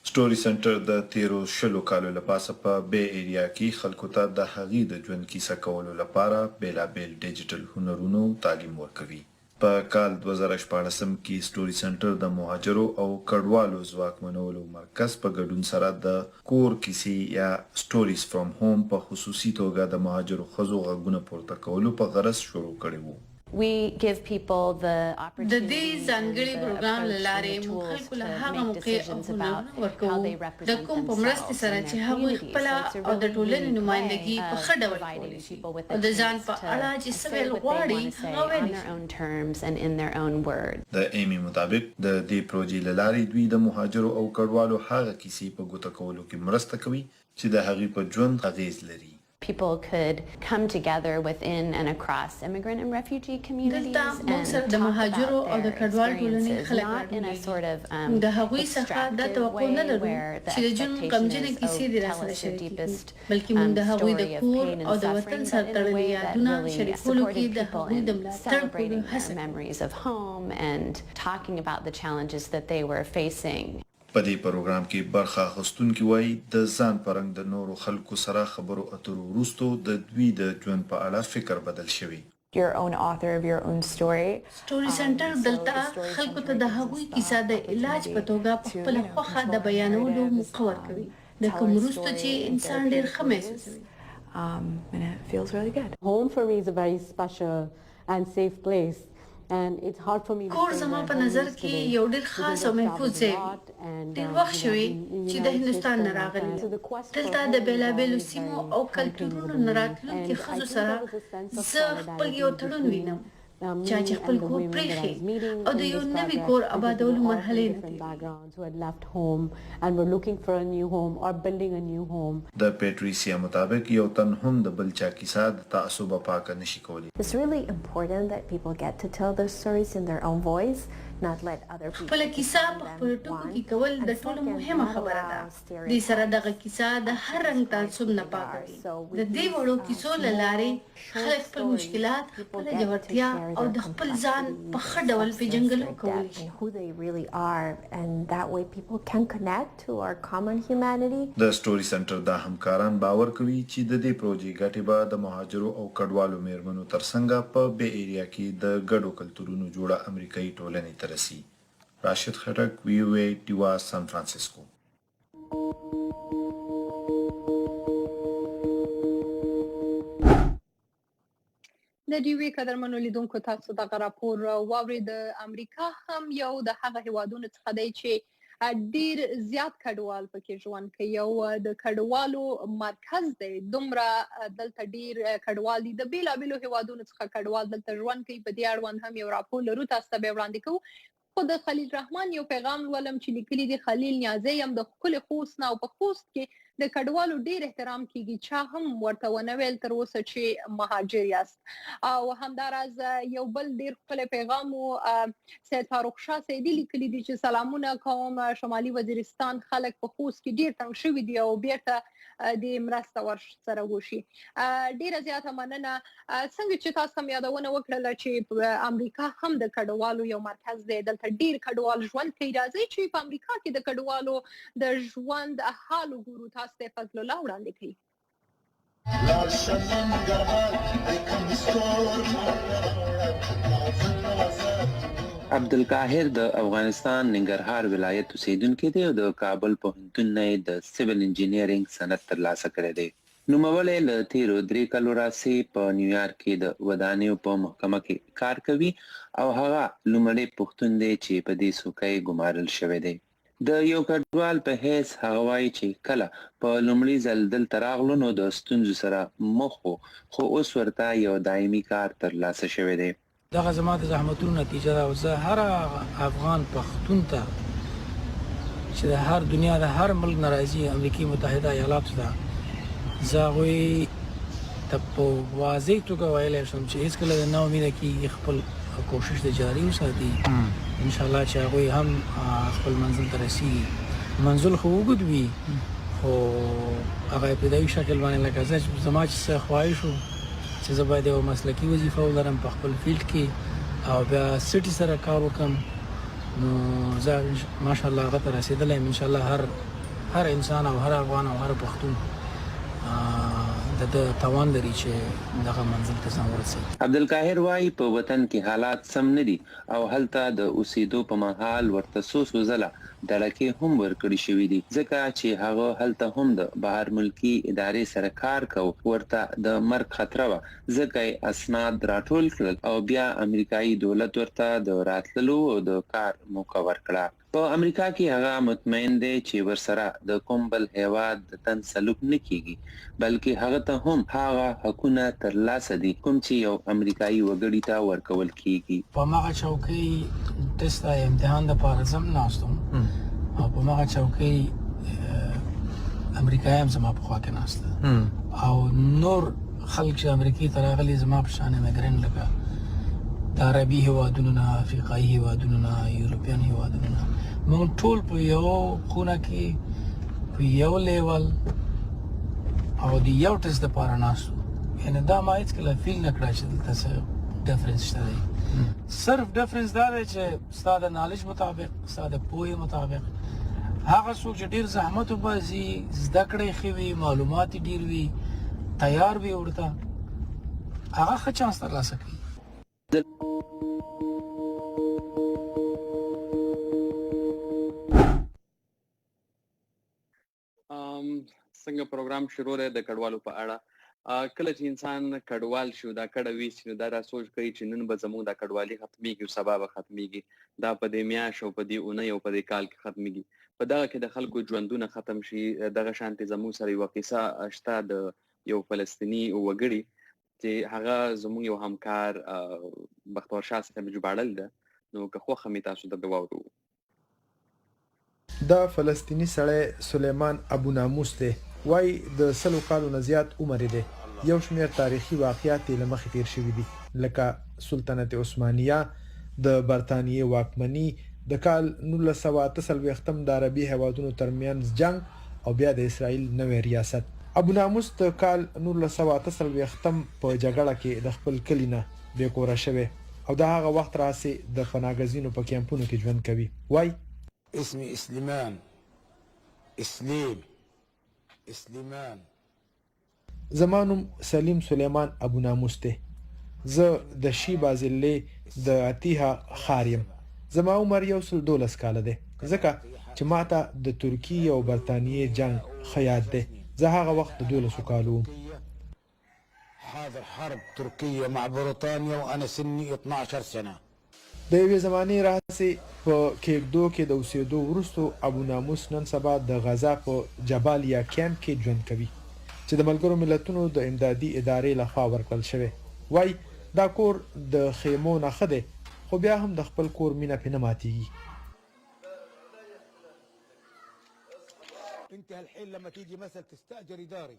سټوري سنټر د تیرو 20 کالو لپاره په بی ایریا کې خلکو ته د هغې د ژوند کیسه کولو لپاره بیلابیل ډیجیټل هنرونو تعلیم ورکوي. په کال 2014 کې سټوري سنټر د مهاجرو او کډوالو ځواکمنولو مرکز په ګډون سره د کور کیسې یا سټوریز فرام هوم په خصوصي توګه د مهاجرو ښځو غږونه پورته کولو په غرض شروع کړی و. د دې ځانګړي پروګرام له لارې موږ خلکو له هغه موقع او هنرونه ورکوو د کوم په مرستې سره چې هغوی خپله او د ټولنې نمایندګي په ښه ډول کولی شي او د ځان په اړه چې څه ویل غواړي هغه ویلی شي. د ایمي مطابق د دې پروژې له لارې دوی د مهاجرو او کډوالو هغه کیسې په ګوته کولو کې مرسته کوي چې د هغې په ژوند اغیز لري. People could come together within and across immigrant and refugee communities and talk about their experiences, not in a sort of extractive way where the expectation is, oh, tell us your deepest story of pain and suffering, but in a way that really supported people in celebrating their memories of home and talking about the challenges that they were facing. په دې پروګرام کې برخه اخیستونکي وایي د ځان پرنګ د نورو خلکو سره خبرو اترو وروسته د دوی د ژوند په اړه فکر بدل شوی. Your own author of your own story. سټوري سنټر دلته خلکو ته د هغوی کیسه د علاج په توګه په خپله خوښه د بیانولو موقع ورکوي د کوم وروسته چې انسان ډېر ښه محسوسوي. And it feels really good. Home for me is a very special and safe place. کور زما په نظر کې یو ډېر خاص او محفوظ ځای وي. ډېر وخت شوی چې د هندوستان نه راغلی دلته د بېلابېلو سیمو او کلتورونو نه راتلونکي ښځو سره زه خپل یو تړون وینم چا چې خپل کور پرېښی او د یو نوي کور آبادولو مرحلې نه د پیټریسیا مطابق یو تن هم د بل چا کیسه د تعصب پاکه نشي کولی. It's really important that people get to tell their stories in their own voice, not let other people. خپل کیسه په خپل ټکو کې کول د ټولو مهمه خبره ده. دې سره دغه کیسه د هر رنګ تعصب نه پاکه وي. د دې وړو کیسو له لارې خلک خپل مشکلات، خپله ژورتیا او د خپل ځان په ښه ډول پېژندګلو کولی شي. د سټوري سنټر دا همکاران باور کوي چې د دې پروژې ګټې به د مهاجرو او کډوالو میرمنو ترڅنګ په بی ایریا کې د ګډو کلتورونو جوړه امریکایي ټولنې ته رسي. راشد خټک، وی او ای ډیوا، سان فرانسیسکو. د ډیوی قدرمنو لیدونکو تاسو دغه راپور واورید. امریکا هم یو د هغه هیوادونو څخه دی چې ډیر زیات کډوال پکې ژوند کوي. یو د کډوالو مرکز دی. دومره دلته ډیر کډوال دي د بیلابیلو هیوادونو څخه کډوال دلته ژوند کوي. په دې اړوند هم یو راپور لرو، تاسو ته به وړاندې کوو. خو د خلیل رحمان یو پیغام لولم چې لیکلي دي: خلیل نیازی یم د ښکلي خوست نه، او په خوست کې د کډوالو ډیر احترام کیږي، چا هم ورته ونه ویل تر اوسه چې مهاجر یاست. او همداراز یو بل ډیر ښکلی پیغام و سید فاروق شاه سیدي لیکلي دي چې سلامونه کوم، شمالي وزیرستان خلک په خوست کې ډیر تنګ شوي دي او بیرته د مرسته ورسره وشي. ډیره زیاته مننه. څنګه چې تاسو هم یادونه وکړله چې امریکا هم د کډوالو یو مرکز دی، دلته ډیر کډوال ژوند کوي. راځئ چې په امریکا کې د کډوالو د ژوند حال وګورو. تاسو ته فضل الله وړاندې کوي. عبدالقاهر د افغانستان ننګرهار ولایت اوسیدونکی دی او د کابل پوهنتون نه د سیویل انجینیرینګ سند ترلاسه کړی دی. نوموړی له تیرو 3 کالو راهیسې په نیویارک کې د ودانیو په محکمه کې کار کوي او هغه لومړی پښتون دی چې په دې څوکۍ ګمارل شوی دی. د یو کډوال په حیث هغه وایي چې کله په لومړي ځل دلته راغلو نو د ستونزو سره مخ وو، خو اوس ورته یو دایمي کار ترلاسه شوی دی. دغه زما د زحمتونو نتیجه ده او زه هر افغان پښتون ته چې د هر دنیا د هر ملک نه راځي امریکا متحده ایالاتو ته، زه هغوی ته په واضح توګه ویلی شم چې هېڅکله د نه امیده کېږي، خپل کوشش د جاري وساتي. انشاءالله چې هغوی هم خپل منزل ته رسیږي. منزل خو وګد وي خو هغه ابتدایي شکل باندې لکه زما چې خواهش وو چې زه باید یو مسلکي وظیفه ولرم په خپل فیلډ کې او بیا سټي سره کار وکړم نو زه ماشاءالله هغه ته رسېدلی یم انشاءالله هر انسان او هر افغان او هر پښتون د توان لري چې دغه منزل ته ځان ورسوي. عبدالقاهر وایي په وطن کې حالات سم نه دي او هلته د اوسېدو په مهال ورته څو ځله ډړکې هم ورکړې شوي دي ځکه چې هغه هلته هم د بهر ملکي ادارې سره کار کوي ورته د مرګ خطر وه ځکه یې اسناد راټول کړل او بیا امریکایي دولت ورته د راتللو او د کار موقع ورکړه. په امریکا کې هغه مطمئن دی چې ورسره د کوم بل هیواد د تن سلوک نه کیږي بلکې هغه ته هم هغه حقونه ترلاسه دي کوم چې یو امریکایي وګړي ته ورکول کیږي. په هغه چوکۍ ټیسټ امتحان لپاره زم ناستم او په هغه چوکۍ امریکایان زما په خوا کې ناسته او نور خلک چې امریکای ته راغلي زما په شان میګرن لکه د عربي هیوادونو نه افریقایي هیوادونو نه یورپین هیوادونو نه موږ ټول په یو خونه کې په یو لیول او د یو ټیسټ لپاره ناستو یعنې دا ما هېڅکله فیل نه کړه چې دلته څه ډفرنس شته دی صرف ډفرنس دا دی چې ستا د نالج مطابق ستا د پوهې مطابق هغه څوک چې ډېر زحمت وباسي زده کړې ښه وي معلومات یې ډېر وي تیار وي ورته هغه ښه چانس ترلاسه کوي. څنګه پروګرام شروع دی د کډوالو په اړه کله چې انسان کډوال شو دا کډه ویسي نو دا سوچ کوي چې نن به زموږ دا کډوالي ختمېږي او سبا به ختمېږي دا په دې میاشت او په دې اونۍ او په دې کال کې ختمېږي په دغه کې د خلکو ژوندونه ختم شي دغه شانتې زموږ سره یوه قصه شته د یو فلسطیني وګړي چې هغه زموږ یو همکار بختور شاه صاحب ژباړل ده نو که خوښه مې تاسو ته به واورو. دا فلسطینی سړی سلیمان ابو ناموس دی وای د 100 کالو نه زیات عمر دی یو شمېر تاریخي واقعیات یې له مخې تیر شوي دي لکه سلطنت عثمانیه د برطانیې واکمني د کال 1948 د عربي هیوادونو ترمنځ جنگ او بیا د اسرائیل نوې ریاست. ابو ناموس د کال 1948 په جګړه کې د خپل کلی نه بې کوره شوی او د هغه وخت راهیسې د پناهګزینو په کیمپونو کې ژوند کوي. وای اسمي اسلیمان زمانم سلیم سلیمان ابو ناموس دی زه د شی بازلې د اتیها خاریم زما عمر 12 کاله دی ځکه چې ماته د ترکیې او برطانیې جنگ خیاط دی زه هغه وخت 12 کالو حاضر حرب ترکیه مع بريطانيا وانا سني 12 سنه د یوې زمانې راهیسې په کېږدو کې د اوسېدو وروستو ابو ناموس نن سبا د غزا په جبالیا کیمپ کې ژوند کوي چې د ملګرو ملتونو د امدادي ادارې لخوا ورکړل شوی. وای دا کور د خیمو نه ښه دی خو بیا هم د خپل کور مینه پې نه ماتېږي. انت هالحين لما تيجي مثلا تستاجري داري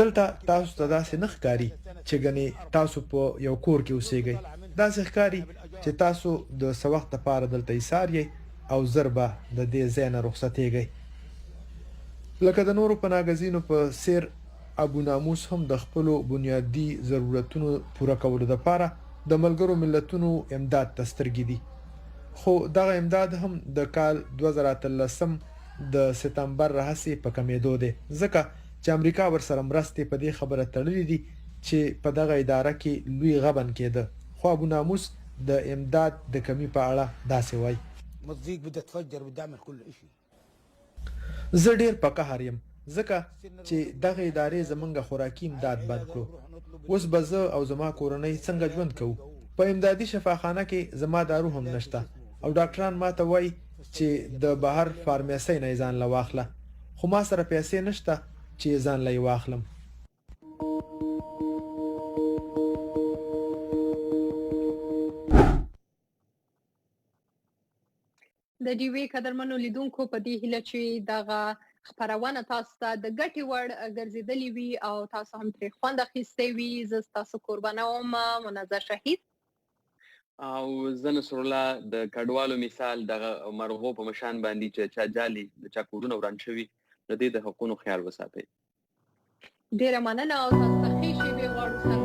دلته تاسو ته داسې نه ښکاري چې ګنې تاسو په یو کور کې اوسېږئ داسې ښکاري چې تاسو د څه وخت لپاره دلته ایسار یئ او ژر به د دې ځای نه رخصتېږئ. لکه د نورو پناهګزینو په څېر ابو ناموس هم د خپلو بنیادي ضرورتونو پوره کولو دپاره د ملګرو ملتونو امداد ته سترګې دي خو دغه امداد هم د کال 2013 د سپتمبر راهیسې په کمېدو دی ځکه چې امریکا ورسره مرستې په دې خبره تړلې دي چې په دغه اداره کې لوی غبن کېده خو ابو ناموس د امداد د کمی په اړه داسې وایي مضيق بدها تفجر بدها تعمل كل شيء زه ډېر په قهر یم ځکه چې دغه ادارې زمونږ خوراکي امداد بند کړو اوس به زه او زما کورنۍ څنګه ژوند کوو په امدادي شفاخانه کې زما دارو هم نشته او ډاکټران ما ته وایي چې د بهر فارمیسۍ نه ځان له واخله خو ما سره پیسې نشته چې ځان له واخلم. د ډیوې قدرمنو لیدونکو په دې هیله چې دغه خپرونه تاسو ته د ګټې وړ ګرځېدلې وي او تاسو هم ترې خوند اخیستی وي. زه ستاسو کوربانه وم منزه شهید. او زه نصرالله د کډوالو مثال دغه مرغو په مشان باندې چې چا جالي د چا کورونه وران شوي د دې د حقونو خیال وساتئ. ډیره مننه او تاسو ته ښې شېبې غواړو.